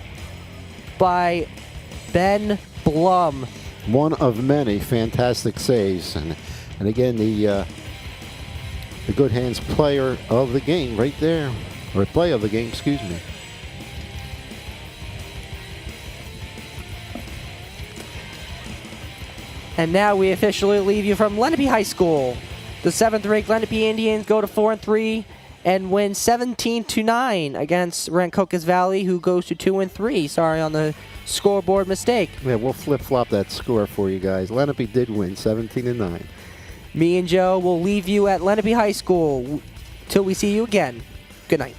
by Ben Blum. one of many fantastic saves. And again, the good hands player of the game right there, or play of the game, excuse me. And now we officially leave you from Lenape High School. The 7th-ranked Lenape Indians go to 4-3 and win 17-9 against Rancocas Valley, who goes to 2-3. Sorry on the scoreboard mistake. Yeah, we'll flip-flop that score for you guys. Lenape did win 17-9. Me and Joe will leave you at Lenape High School till we see you again. Good night.